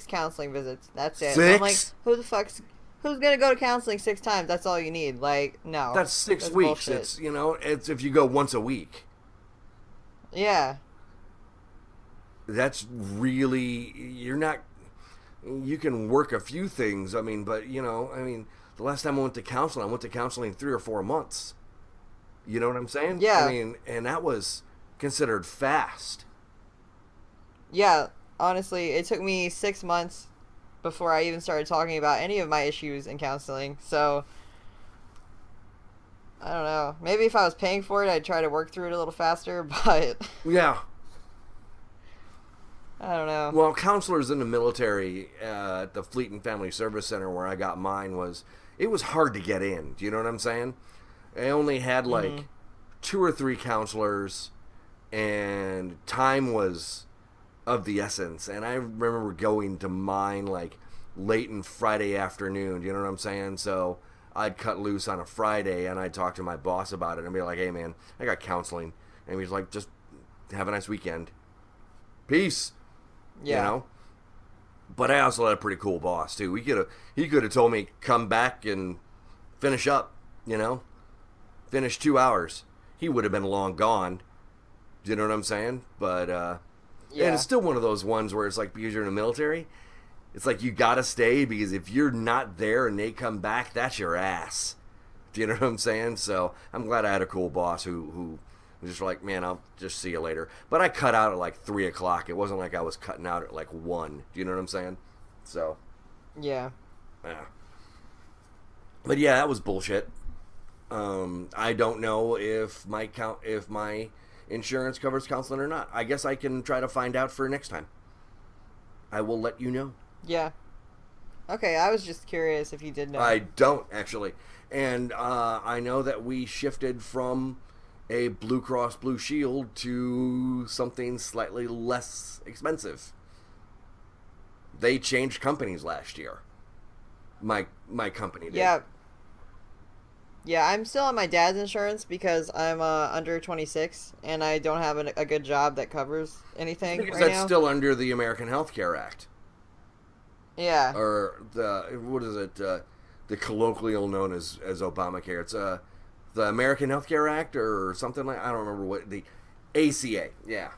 counseling visits. That's it. And I'm like, who's gonna go to counseling 6 times? That's all you need. Like, no. That's 6 weeks. Bullshit. It's if you go once a week. Yeah. That's really, you can work a few things. I mean, but the last time I went to counseling 3 or 4 months. You know what I'm saying? Yeah. I mean, and that was considered fast. Yeah. Honestly, it took me 6 months before I even started talking about any of my issues in counseling. So I don't know. Maybe if I was paying for it, I'd try to work through it a little faster, but Yeah. I don't know. Well, counselors in the military at the Fleet and Family Service Center where I got mine it was hard to get in. Do you know what I'm saying? I only had like 2 or 3 counselors, and time was of the essence. And I remember going to mine like late in Friday afternoon. Do you know what I'm saying? So I'd cut loose on a Friday, and I'd talk to my boss about it and be like, "Hey, man, I got counseling," and he's like, "Just have a nice weekend. Peace." Yeah. But I also had a pretty cool boss too. He could have told me come back and finish up, finish 2 hours. He would have been long gone. Do you know what I'm saying? But and it's still one of those ones where it's like, because you're in the military, it's like you gotta stay, because if you're not there and they come back, that's your ass. Do you know what I'm saying? So I'm glad I had a cool boss who was just like, "Man, I'll just see you later." But I cut out at like 3 o'clock. It wasn't like I was cutting out at like 1. Do you know what I'm saying? So, Yeah. yeah. But yeah, that was bullshit. I don't know if my insurance covers counseling or not. I guess I can try to find out for next time. I will let you know. Yeah. Okay, I was just curious if you did know. I don't, actually. And I know that we shifted from a Blue Cross Blue Shield to something slightly less expensive. They changed companies last year. My company did. Yeah. Yeah, I'm still on my dad's insurance because I'm under 26 and I don't have a good job that covers anything Because right that's now. still under the American Health Care Act. Yeah. Or what is it? The colloquial known as Obamacare. It's the American Health Care Act or something like, I don't remember what, the ACA. Yeah.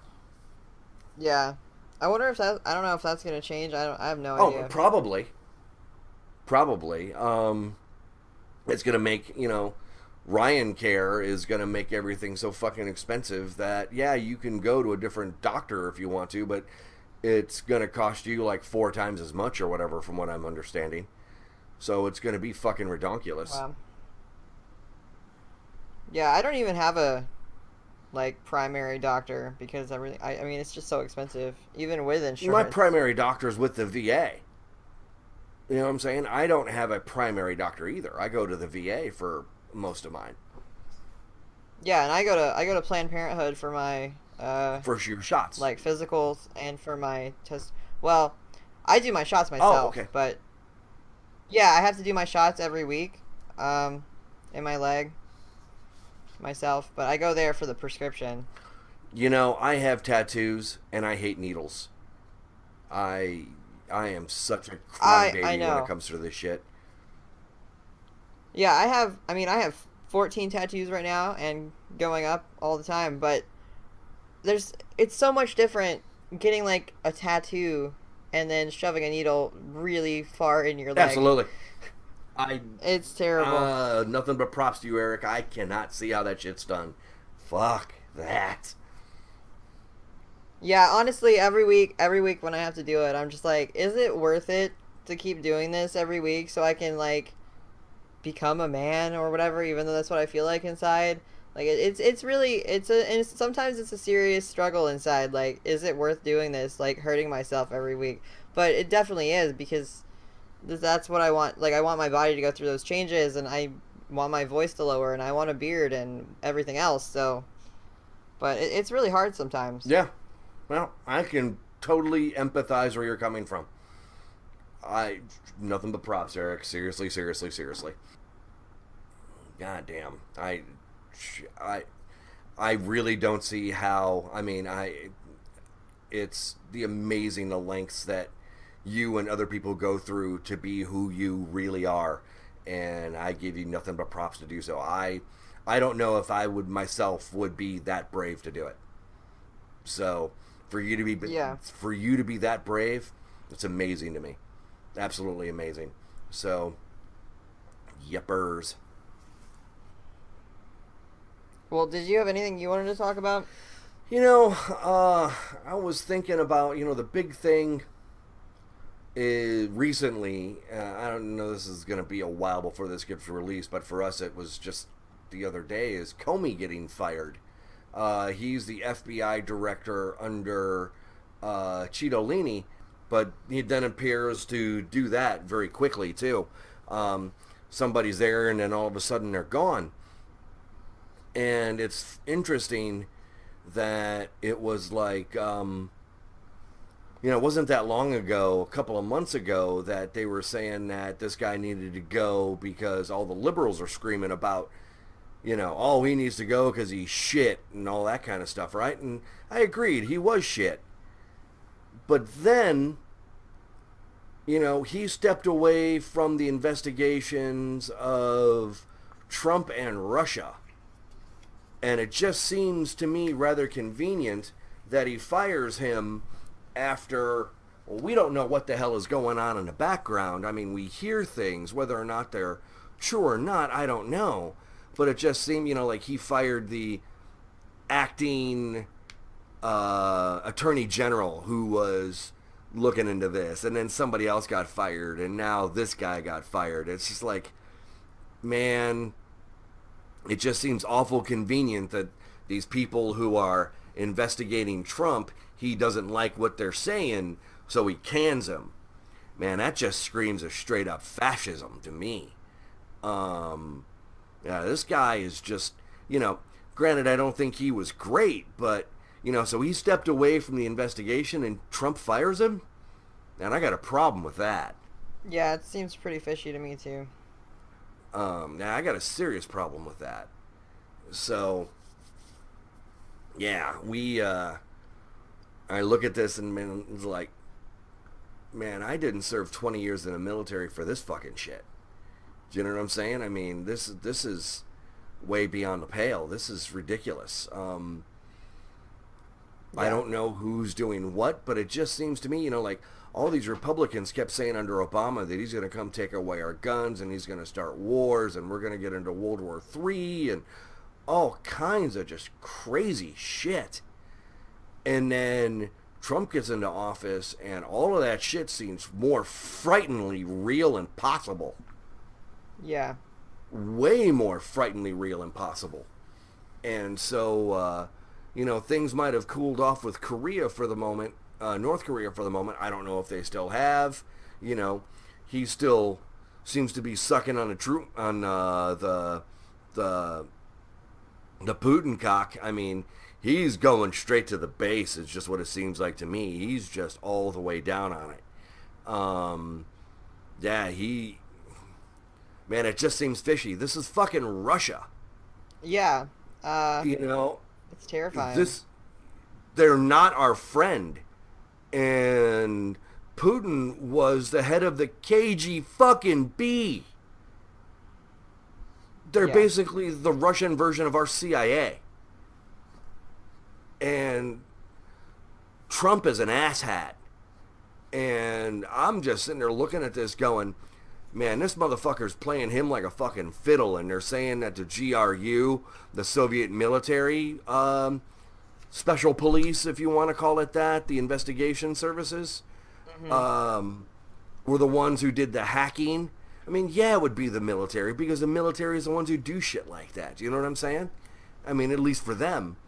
Yeah. I wonder if that, I don't know if that's going to change. I have no Oh, idea. probably. It's going to make, Ryan Care is going to make everything so fucking expensive that, yeah, you can go to a different doctor if you want to, but it's going to cost you like 4 times as much or whatever from what I'm understanding. So it's going to be fucking redonkulous. Wow. Yeah, I don't even have a like primary doctor because everything. I mean, it's just so expensive, even with insurance. My primary doctor's with the VA. You know what I'm saying? I don't have a primary doctor either. I go to the VA for most of mine. Yeah, and I go to Planned Parenthood for my for your shots, like physicals, and for my test. Well, I do my shots myself. Oh, okay. But yeah, I have to do my shots every week, in my leg myself. But I go there for the prescription. You know, I have tattoos and I hate needles. I am such a crybaby when it comes to this shit. Yeah, I have 14 tattoos right now and going up all the time, but it's so much different getting like a tattoo and then shoving a needle really far in your leg. Absolutely. It's terrible. Nothing but props to you, Eric. I cannot see how that shit's done. Fuck that. Yeah, honestly, every week when I have to do it, I'm just like, is it worth it to keep doing this every week so I can like become a man or whatever, even though that's what I feel like inside? Like it's really sometimes it's a serious struggle inside. Like, is it worth doing this? Like hurting myself every week, but it definitely is because that's what I want. Like I want my body to go through those changes, and I want my voice to lower, and I want a beard and everything else. So, but it's really hard sometimes. Yeah. Well, I can totally empathize where you're coming from. Nothing but props, Eric. Seriously. God damn. I really don't see how. I mean, it's the amazing the lengths that you and other people go through to be who you really are, and I give you nothing but props to do so. I don't know if I would myself would be that brave to do it. So for you to be that brave, it's amazing to me. Absolutely amazing. So, yippers. Well, did you have anything you wanted to talk about? You know, I was thinking about, the big thing is recently, I don't know, this is going to be a while before this gets released, but for us it was just the other day, is Comey getting fired. He's the FBI director under Cipollone, but he then appears to do that very quickly too. Somebody's there and then all of a sudden they're gone. And it's interesting that it was like, it wasn't that long ago, a couple of months ago, that they were saying that this guy needed to go because all the liberals are screaming about, oh, he needs to go because he's shit and all that kind of stuff, right? And I agreed, he was shit. But then, he stepped away from the investigations of Trump and Russia. And it just seems to me rather convenient that he fires him after, well, we don't know what the hell is going on in the background. I mean, we hear things, whether or not they're true or not, I don't know. But it just seemed, like he fired the acting attorney general who was looking into this. And then somebody else got fired. And now this guy got fired. It's just like, man, it just seems awful convenient that these people who are investigating Trump, he doesn't like what they're saying, so he cans them. Man, that just screams of straight up fascism to me. Yeah, this guy is just, granted, I don't think he was great, but, so he stepped away from the investigation and Trump fires him? And I got a problem with that. Yeah, it seems pretty fishy to me, too. Yeah, I got a serious problem with that. So, yeah, I look at this and it's like, man, I didn't serve 20 years in the military for this fucking shit. Do you know what I'm saying? I mean, this is way beyond the pale. This is ridiculous. I don't know who's doing what, but it just seems to me, like all these Republicans kept saying under Obama that he's going to come take away our guns and he's going to start wars and we're going to get into World War III and all kinds of just crazy shit. And then Trump gets into office and all of that shit seems more frighteningly real and possible. Yeah. Way more frighteningly real and possible. And so, things might have cooled off with Korea for the moment, North Korea for the moment. I don't know if they still have. He still seems to be sucking on the Putin cock. I mean, he's going straight to the base. It's just what it seems like to me. He's just all the way down on it. Man, it just seems fishy. This is fucking Russia. Yeah. It's terrifying. They're not our friend. And Putin was the head of the KG fucking B. They're basically the Russian version of our CIA. And Trump is an asshat. And I'm just sitting there looking at this going, man, this motherfucker's playing him like a fucking fiddle. And they're saying that the GRU, the Soviet military special police, if you want to call it that, the investigation services, were the ones who did the hacking. I mean, yeah, it would be the military, because the military is the ones who do shit like that. You know what I'm saying? I mean, at least for them.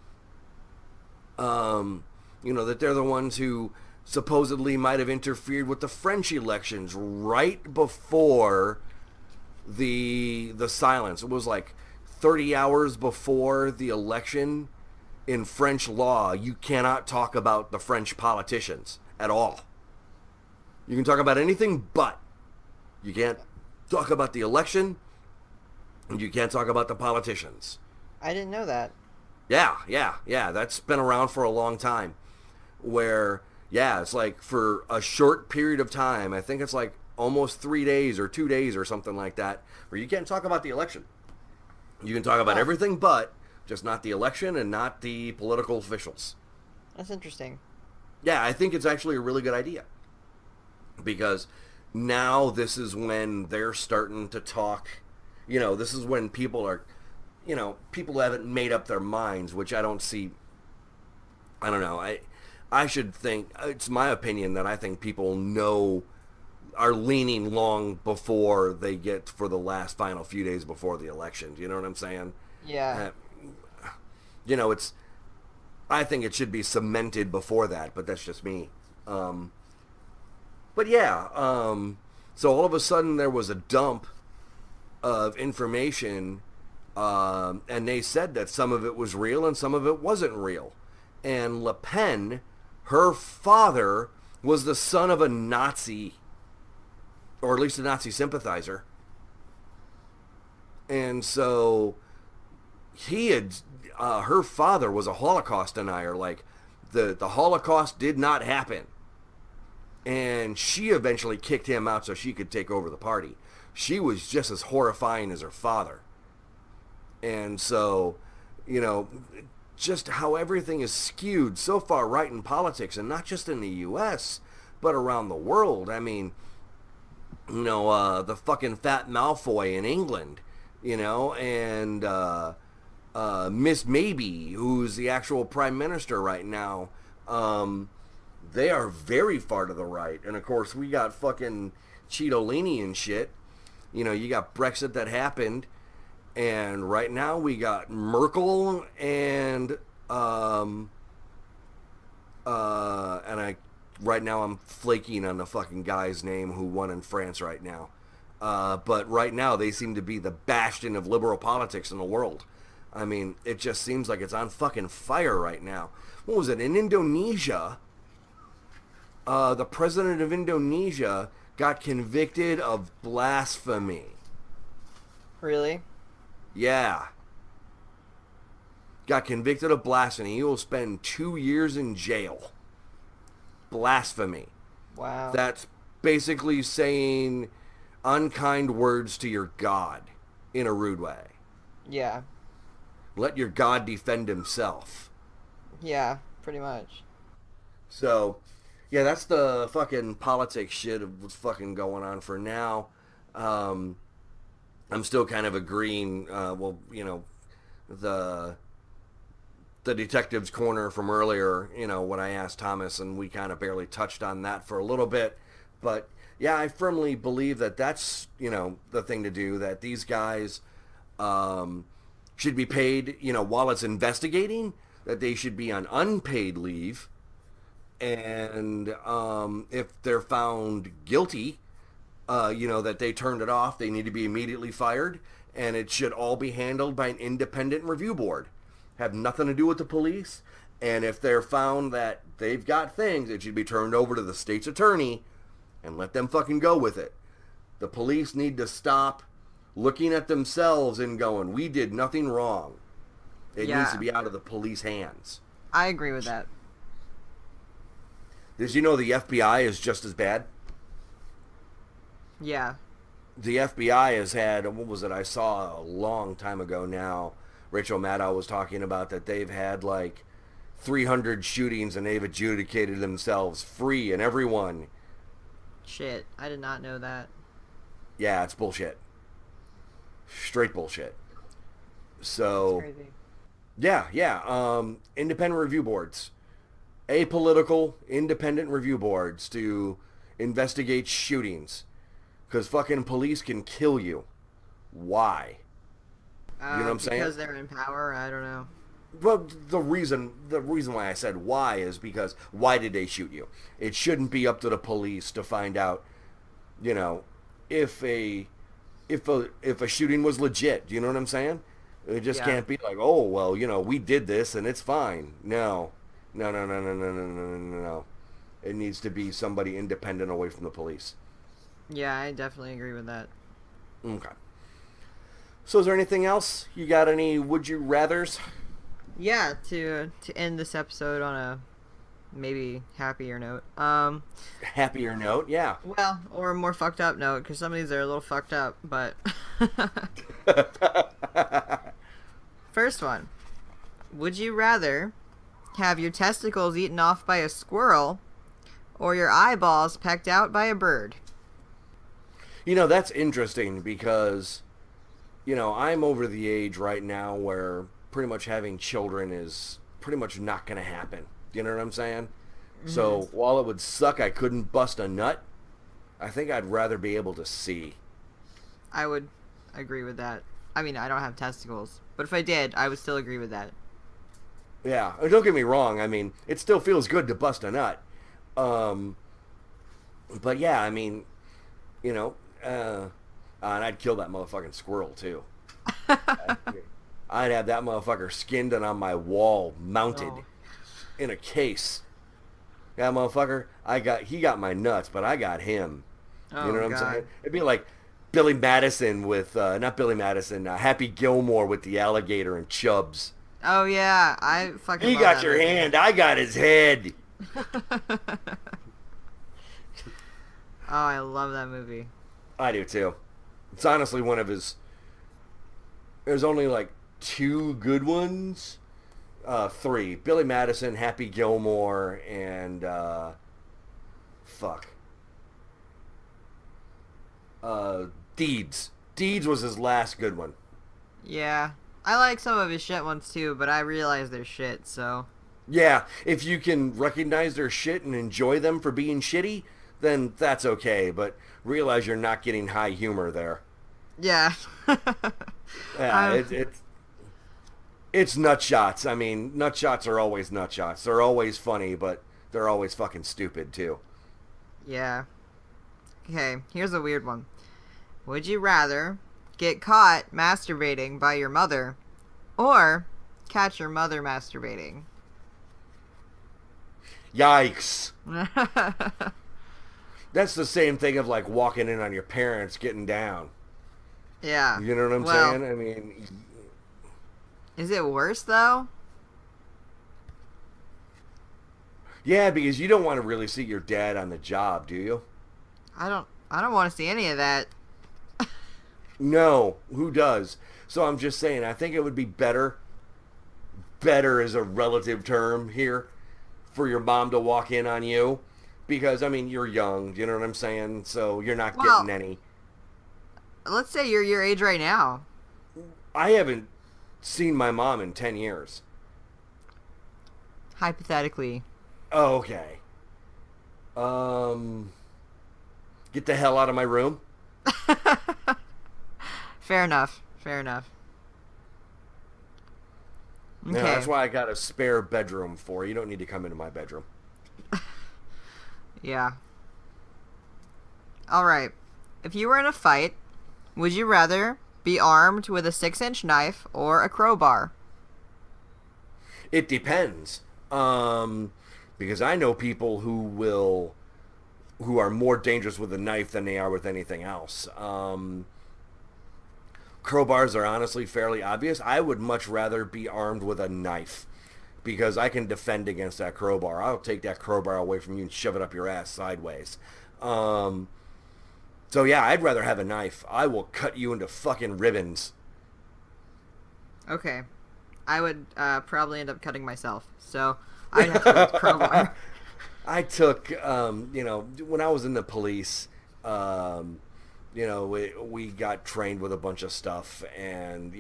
That they're the ones who supposedly might have interfered with the French elections right before the silence. It was like 30 hours before the election. In French law, you cannot talk about the French politicians at all. You can talk about anything, but you can't talk about the election, and you can't talk about the politicians. I didn't know that. Yeah. That's been around for a long time. Where, it's like for a short period of time, I think it's like almost 3 days or 2 days or something like that, where you can't talk about the election. You can talk about everything but just not the election and not the political officials. That's interesting. Yeah, I think it's actually a really good idea. Because now this is when they're starting to talk. This is when people are, people haven't made up their minds, which I don't see. I don't know. I should think, it's my opinion that I think people are leaning long before they get for the last final few days before the election. You know what I'm saying? Yeah. I think it should be cemented before that, but that's just me. So all of a sudden there was a dump of information, and they said that some of it was real and some of it wasn't real. And Le Pen, her father, was the son of a Nazi, or at least a Nazi sympathizer. And so her father was a Holocaust denier. Like, the Holocaust did not happen. And she eventually kicked him out so she could take over the party. She was just as horrifying as her father. And so, just how everything is skewed so far right in politics, and not just in the U.S., but around the world. I mean, the fucking fat Malfoy in England, and Miss Maybe, who's the actual prime minister right now, they are very far to the right. And of course, we got fucking Cheetolini and shit. You got Brexit that happened, and right now we got Merkel and right now I'm flaking on the fucking guy's name who won in France right now. But right now they seem to be the bastion of liberal politics in the world. I mean, it just seems like it's on fucking fire right now. What was it? In Indonesia, the president of Indonesia got convicted of blasphemy. Really? Yeah. Got convicted of blasphemy. He will spend 2 years in jail. Blasphemy. Wow. That's basically saying unkind words to your God in a rude way. Yeah. Let your God defend himself. Yeah, pretty much. So, yeah, that's the fucking politics shit of what's fucking going on for now. I'm still kind of agreeing, the detective's corner from earlier, when I asked Thomas, and we kind of barely touched on that for a little bit. But, yeah, I firmly believe that that's, the thing to do, that these guys should be paid, while it's investigating. that they should be on unpaid leave. And if they're found guilty, that they turned it off, they need to be immediately fired. And it should all be handled by an independent review board. Have nothing to do with the police. And if they're found that they've got things, it should be turned over to the state's attorney and let them fucking go with it. The police need to stop looking at themselves and going, we did nothing wrong. It needs to be out of the police hands. I agree with that. Did you know the FBI is just as bad? Yeah. The FBI has had, what was it, I saw a long time ago now, Rachel Maddow was talking about that they've had like 300 shootings and they've adjudicated themselves free and everyone. Shit, I did not know that. Yeah, it's bullshit. Straight bullshit. So, that's crazy. Yeah. Independent review boards. Apolitical, independent review boards to investigate shootings. Because fucking police can kill you. Why? You know what I'm saying? Because they're in power? I don't know. Well, the reason why I said why is because why did they shoot you? It shouldn't be up to the police to find out, if a shooting was legit. Do you know what I'm saying? It just can't be like, oh, well, we did this and it's fine. No. It needs to be somebody independent away from the police. Yeah, I definitely agree with that. Okay. So is there anything else? You got any would you rathers? Yeah, to end this episode on a maybe happier note. Happier note, yeah. Well, or a more fucked up note, because some of these are a little fucked up, but... First one. Would you rather have your testicles eaten off by a squirrel or your eyeballs pecked out by a bird? That's interesting because, I'm over the age right now where pretty much having children is pretty much not going to happen. You know what I'm saying? Mm-hmm. So while it would suck I couldn't bust a nut, I think I'd rather be able to see. I would agree with that. I mean, I don't have testicles, but if I did, I would still agree with that. Yeah, don't get me wrong. I mean, it still feels good to bust a nut. But yeah, I mean, and I'd kill that motherfucking squirrel too. I'd have that motherfucker skinned and on my wall, mounted in a case. Yeah, motherfucker, he got my nuts, but I got him. Oh, you know what God. I'm saying? It'd be like Billy Madison with, not Billy Madison, Happy Gilmore with the alligator and Chubbs. Oh, yeah, I fucking He love got that your movie. hand, I got his head. Oh, I love that movie. I do too. It's honestly one of his. There's only like 2 good ones. 3. Billy Madison, Happy Gilmore, and Deeds. Deeds was his last good one. Yeah, I like some of his shit ones too, but I realize they're shit, so... Yeah, if you can recognize their shit and enjoy them for being shitty, then that's okay, but realize you're not getting high humor there. Yeah. Yeah, it's nut shots. I mean, nut shots are always nut shots. They're always funny, but they're always fucking stupid too. Yeah. Okay, here's a weird one. Would you rather get caught masturbating by your mother or catch your mother masturbating? Yikes. That's the same thing of like walking in on your parents getting down. Yeah. You know what I'm saying? I mean... Is it worse, though? Yeah, because you don't want to really see your dad on the job, do you? I don't want to see any of that. No, who does? So I'm just saying, I think it would be better is a relative term here, for your mom to walk in on you. Because, I mean, you're young, you know what I'm saying? So you're not getting any. Let's say you're your age right now. I haven't seen my mom in 10 years. Hypothetically. Oh, okay. Get the hell out of my room. Fair enough. Okay. No, that's why I got a spare bedroom for. You don't need to come into my bedroom. Yeah. All right. If you were in a fight, would you rather be armed with a 6-inch knife or a crowbar? It depends. Because I know people who are more dangerous with a knife than they are with anything else. Crowbars are honestly fairly obvious. I would much rather be armed with a knife because I can defend against that crowbar. I'll take that crowbar away from you and shove it up your ass sideways. So yeah, I'd rather have a knife. I will cut you into fucking ribbons. Okay. I would probably end up cutting myself. So I'd have to go with crowbar. I took, when I was in the police, we got trained with a bunch of stuff, and,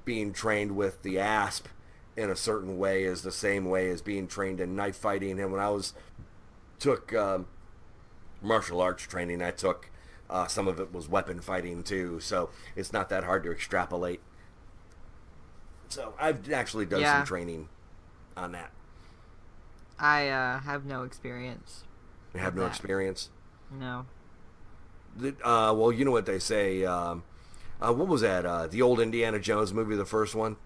being trained with the ASP in a certain way is the same way as being trained in knife fighting. And when I took martial arts training, I took some of it was weapon fighting too, so it's not that hard to extrapolate. So I've actually done some training on that. I have no experience. You have no experience? No. Well, you know what they say. What was that? The old Indiana Jones movie, the first one,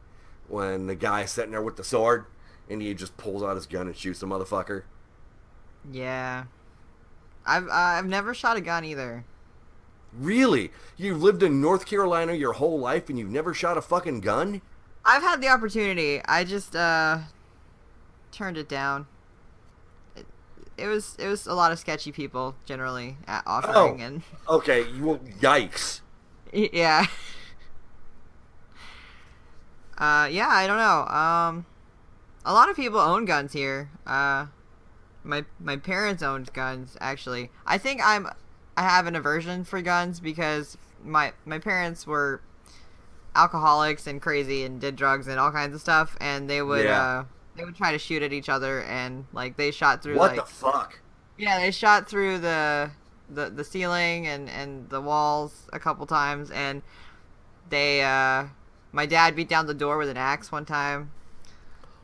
when the guy's sitting there with the sword and he just pulls out his gun and shoots the motherfucker. Yeah. I've never shot a gun either. Really? You've lived in North Carolina your whole life and you've never shot a fucking gun? I've had the opportunity. I just turned it down. It was a lot of sketchy people generally offering and. Okay. Yikes. Yeah. Yeah, I don't know. A lot of people own guns here. My parents owned guns actually. I think I have an aversion for guns because my parents were alcoholics and crazy and did drugs and all kinds of stuff, and they would try to shoot at each other, and like they shot through the fuck? Yeah, they shot through the ceiling and the walls a couple times, and they my dad beat down the door with an axe one time.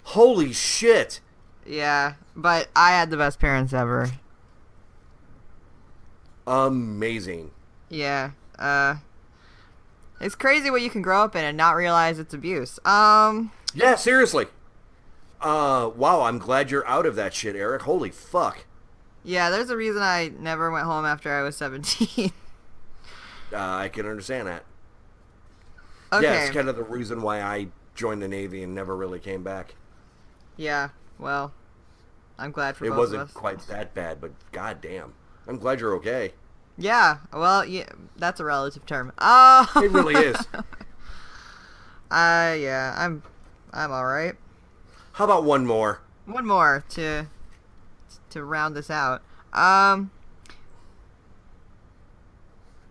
Holy shit. Yeah, but I had the best parents ever. Amazing. Yeah. It's crazy what you can grow up in and not realize it's abuse. Yeah, seriously. Wow, I'm glad you're out of that shit, Eric. Holy fuck. Yeah, there's a reason I never went home after I was 17. I can understand that. Okay. Yeah, it's kind of the reason why I joined the Navy and never really came back. Yeah, well, I'm glad for both of us. It wasn't quite that bad, but goddamn. I'm glad you're okay. Yeah, well, yeah, that's a relative term. It really is. Yeah, I'm all right. How about one more? One more to round this out.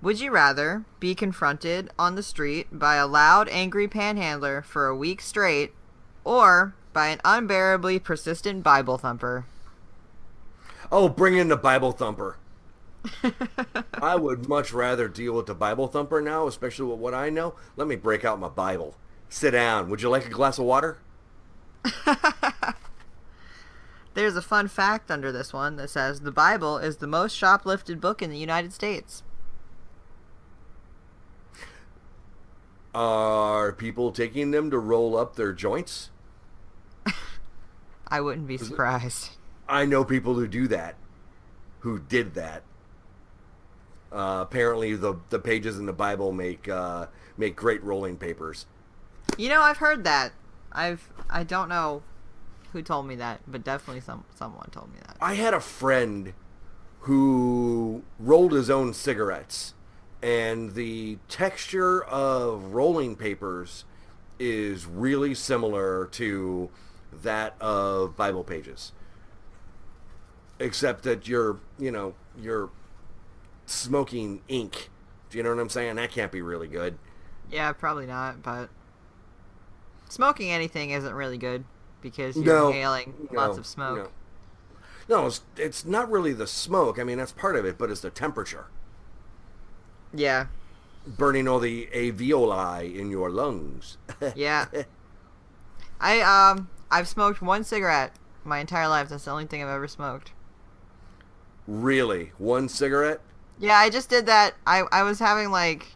Would you rather be confronted on the street by a loud, angry panhandler for a week straight, or by an unbearably persistent Bible thumper? Oh, bring in the Bible thumper. I would much rather deal with the Bible thumper now, especially with what I know. Let me break out my Bible. Sit down. Would you like a glass of water? There's a fun fact under this one that says the Bible is the most shoplifted book in the United States. Are people taking them to roll up their joints? I wouldn't be surprised. I know people who do that, who did that. Apparently, the pages in the Bible make great rolling papers. You know, I've heard that. I don't know who told me that, but definitely someone told me that. I had a friend who rolled his own cigarettes, and the texture of rolling papers is really similar to that of Bible pages. Except that you're smoking ink. Do you know what I'm saying? That can't be really good. Yeah, probably not, but smoking anything isn't really good because you're inhaling lots of smoke. No, it's not really the smoke. I mean, that's part of it, but it's the temperature. Yeah. Burning all the alveoli in your lungs. Yeah. I've smoked one cigarette my entire life. That's the only thing I've ever smoked. Really? One cigarette? Yeah, I just did that. I was having like,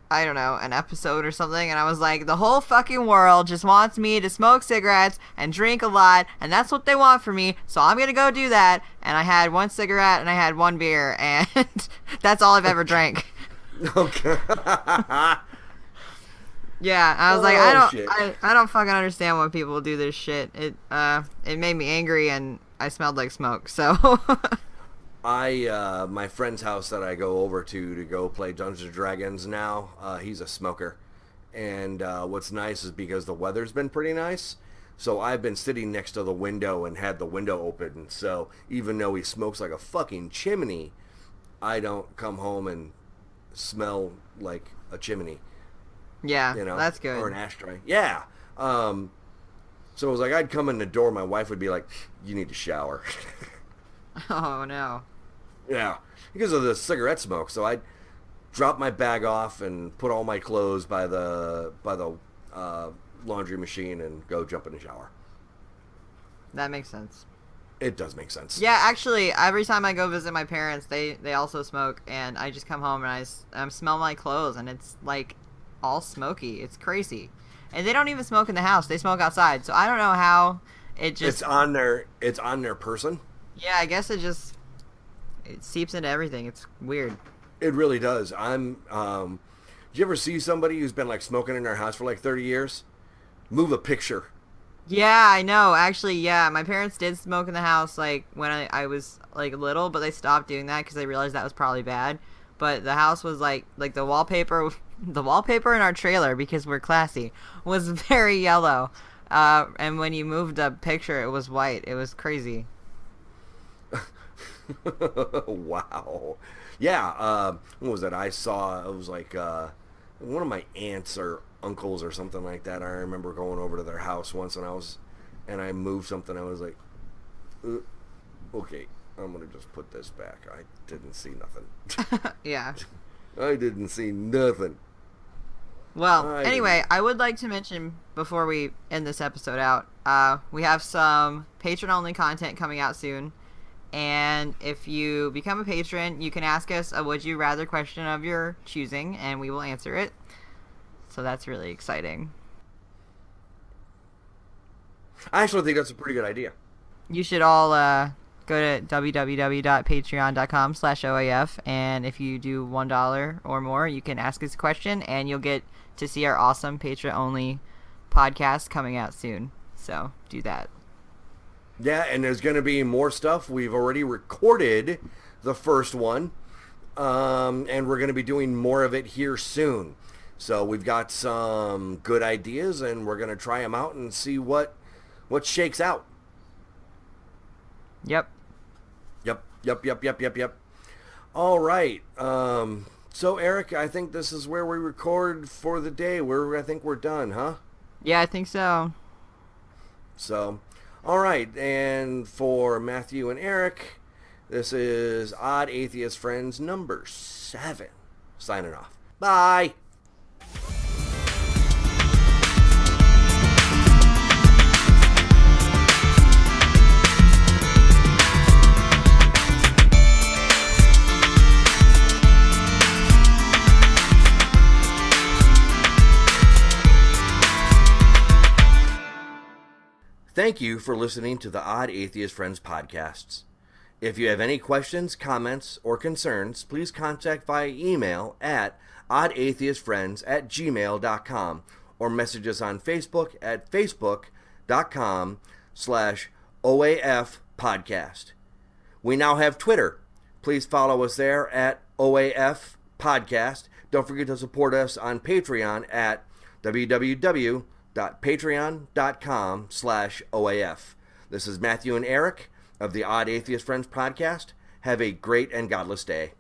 I don't know, an episode or something, and I was like, the whole fucking world just wants me to smoke cigarettes and drink a lot, and that's what they want from me, so I'm gonna go do that. And I had one cigarette and I had one beer, and that's all I've ever drank. Okay. Yeah, I was like, I don't fucking understand why people do this shit. It made me angry, and I smelled like smoke, so... My friend's house that I go over to go play Dungeons and Dragons now, he's a smoker. And what's nice is because the weather's been pretty nice, so I've been sitting next to the window and had the window open. So even though he smokes like a fucking chimney, I don't come home and smell like a chimney. Yeah, that's good. Or an ashtray. Yeah. So it was like I'd come in the door, my wife would be like, "You need to shower." Oh no. Yeah, because of the cigarette smoke. So I'd drop my bag off and put all my clothes by the laundry machine and go jump in the shower. That makes sense. It does make sense. Yeah, actually, every time I go visit my parents, they also smoke, and I just come home and I smell my clothes, and it's like all smoky. It's crazy. And they don't even smoke in the house. They smoke outside. So I don't know how it just... It's on their person. Yeah, I guess it seeps into everything. It's weird. It really does. Did you ever see somebody who's been like smoking in their house for like 30 years? Move a picture. Yeah, I know. Actually, yeah, my parents did smoke in the house like when I was like little, but they stopped doing that because they realized that was probably bad. But the house was like the wallpaper in our trailer, because we're classy, was very yellow. And when you moved a picture, it was white. It was crazy. Wow. Yeah, what was it? I saw, it was like one of my aunts or uncles or something like that. I remember going over to their house once, and I moved something. I was like, okay, I'm going to just put this back. I didn't see nothing. Yeah. I didn't see nothing. Well, anyway, I would like to mention before we end this episode out, we have some patron-only content coming out soon. And if you become a patron, you can ask us a would you rather question of your choosing, and we will answer it. So that's really exciting. I actually think that's a pretty good idea. You should all go to www.patreon.com/OAF, and if you do $1 or more, you can ask us a question, and you'll get to see our awesome patron-only podcast coming out soon. So do that. Yeah, and there's going to be more stuff. We've already recorded the first one, and we're going to be doing more of it here soon. So we've got some good ideas, and we're going to try them out and see what shakes out. Yep. Yep. All right. So, Eric, I think this is where we record for the day. I think we're done, huh? Yeah, I think so. So... all right, and for Matthew and Eric, this is Odd Atheist Friends number 7, signing off. Bye! Thank you for listening to the Odd Atheist Friends podcasts. If you have any questions, comments, or concerns, please contact via email at oddatheistfriends@gmail.com or message us on Facebook at facebook.com/OAF podcast. We now have Twitter. Please follow us there at OAF podcast. Don't forget to support us on Patreon at www.patreon.com/OAF. This is Matthew and Eric of the Odd Atheist Friends podcast. Have a great and godless day.